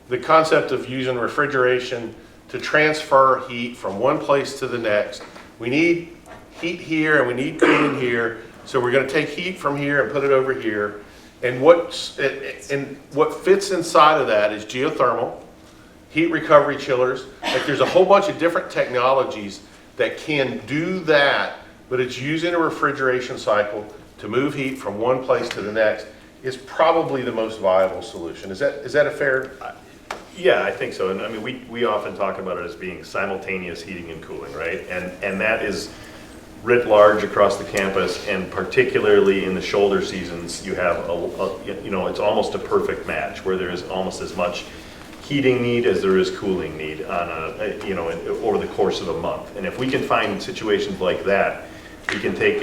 the concept of using refrigeration to transfer heat from one place to the next. We need heat here and we need cooling here, so we're going to take heat from here and put it over here. And what fits inside of that is geothermal, heat recovery chillers. Like there's a whole bunch of different technologies that can do that, but it's using a refrigeration cycle to move heat from one place to the next is probably the most viable solution. Is that a fair? Yeah, I think so. And I mean, we often talk about it as being simultaneous heating and cooling, right? And that is writ large across the campus, and particularly in the shoulder seasons, you have it's almost a perfect match where there is almost as much heating need as there is cooling need on over the course of a month. And if we can find situations like that, we can take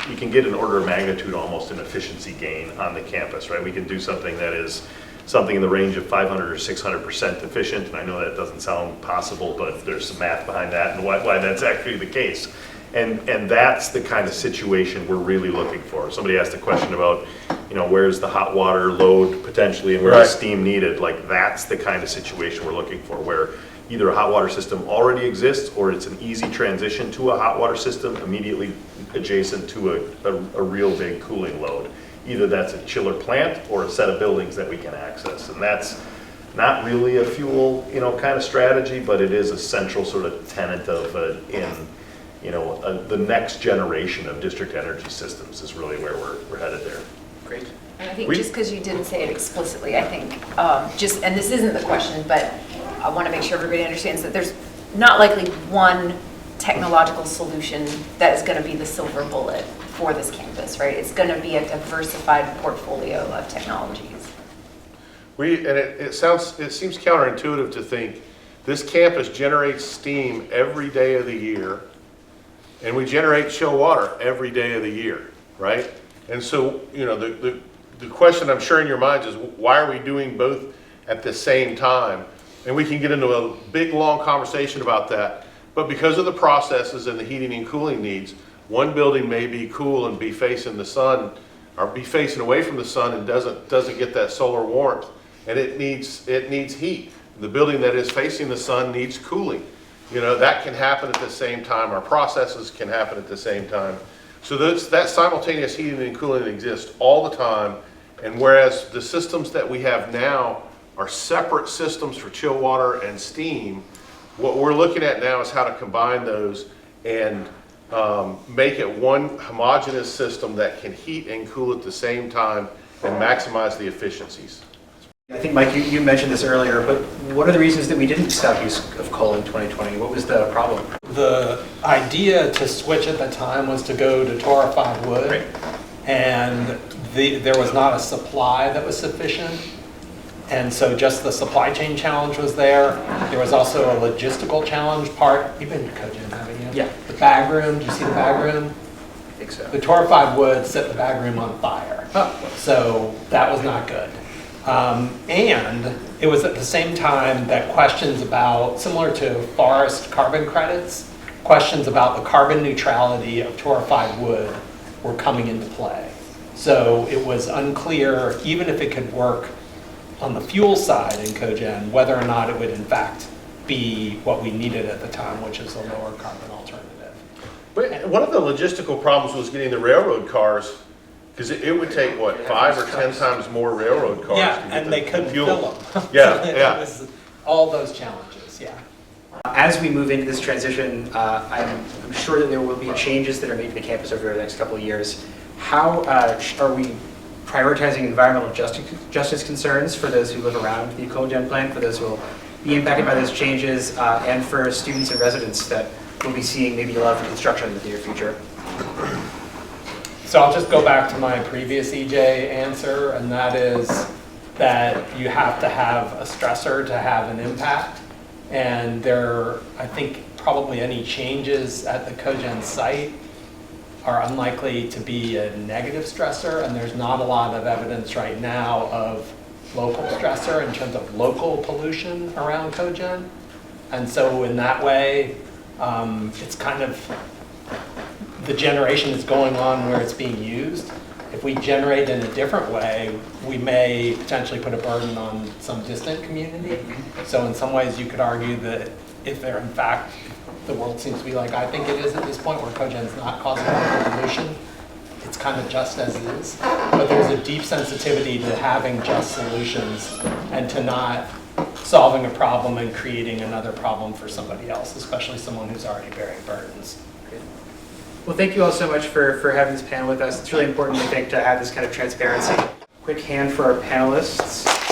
we can get an order of magnitude almost an efficiency gain on the campus, right? We can do something that is something in the range of 500 or 600% efficient, and I know that doesn't sound possible, but there's some math behind that and why that's actually the case. And that's the kind of situation we're really looking for. Somebody asked a question about, where's the hot water load potentially and where's steam needed? Like that's the kind of situation we're looking for, where either a hot water system already exists or it's an easy transition to a hot water system immediately adjacent to a real big cooling load. Either that's a chiller plant or a set of buildings that we can access. And that's not really a fuel, kind of strategy, but it is a central sort of tenet of the next generation of district energy systems is really where we're headed there. Great. And I think just because you didn't say it explicitly, I think and this isn't the question, but I want to make sure everybody understands that there's not likely one technological solution that is going to be the silver bullet for this campus, right? It's going to be a diversified portfolio of technologies. It seems counterintuitive to think this campus generates steam every day of the year, and we generate chill water every day of the year, right? And so, the question I'm sure in your minds is, why are we doing both at the same time? And we can get into a big, long conversation about that. But because of the processes and the heating and cooling needs, one building may be cool and be facing the sun, or be facing away from the sun and doesn't get that solar warmth, and it needs heat. The building that is facing the sun needs cooling. That can happen at the same time. Our processes can happen at the same time. So that simultaneous heating and cooling exists all the time. And whereas the systems that we have now are separate systems for chill water and steam, what we're looking at now is how to combine those and make it one homogeneous system that can heat and cool at the same time and maximize the efficiencies. I think, Mike, you mentioned this earlier, but what are the reasons that we didn't stop use of coal in 2020? What was the problem? The idea to switch at the time was to go to torrefied wood, right. And there was not a supply that was sufficient. And so just the supply chain challenge was there. There was also a logistical challenge you've been to Cogen, haven't you? Yeah. The bag room, do you see the bag room? I think so. The torrefied wood set the bag room on fire. Oh. So that was not good. And it was at the same time that questions about, similar to forest carbon credits, questions about the carbon neutrality of torrefied wood were coming into play. So it was unclear, even if it could work on the fuel side in Cogen, whether or not it would in fact be what we needed at the time, which is a lower carbon alternative. But one of the logistical problems was getting the railroad cars, because it would take, 5 or 10 times more railroad cars Yeah, to get and they couldn't fuel. fill them. Yeah, So yeah. It was all those challenges, yeah. As we move into this transition, I'm sure that there will be changes that are made to the campus over the next couple of years. How are we prioritizing environmental justice concerns for those who live around the cogen plant, for those who will be impacted by those changes, and for students and residents that will be seeing maybe a lot of construction in the near future? So I'll just go back to my previous EJ answer, and that is that you have to have a stressor to have an impact. And I think probably any changes at the Cogen site are unlikely to be a negative stressor, and there's not a lot of evidence right now of local stressor in terms of local pollution around Cogen. And so in that way, it's kind of the generation is going on where it's being used, If we generate in a different way, we may potentially put a burden on some distant community. So in some ways, you could argue that if they're in fact, the world seems to be like I think it is at this point, where cogen's not causing any pollution, it's kind of just as it is. But there's a deep sensitivity to having just solutions and to not solving a problem and creating another problem for somebody else, especially someone who's already bearing burdens. Well, thank you all so much for having this panel with us. It's really important, I think, to have this kind of transparency. Quick hand for our panelists.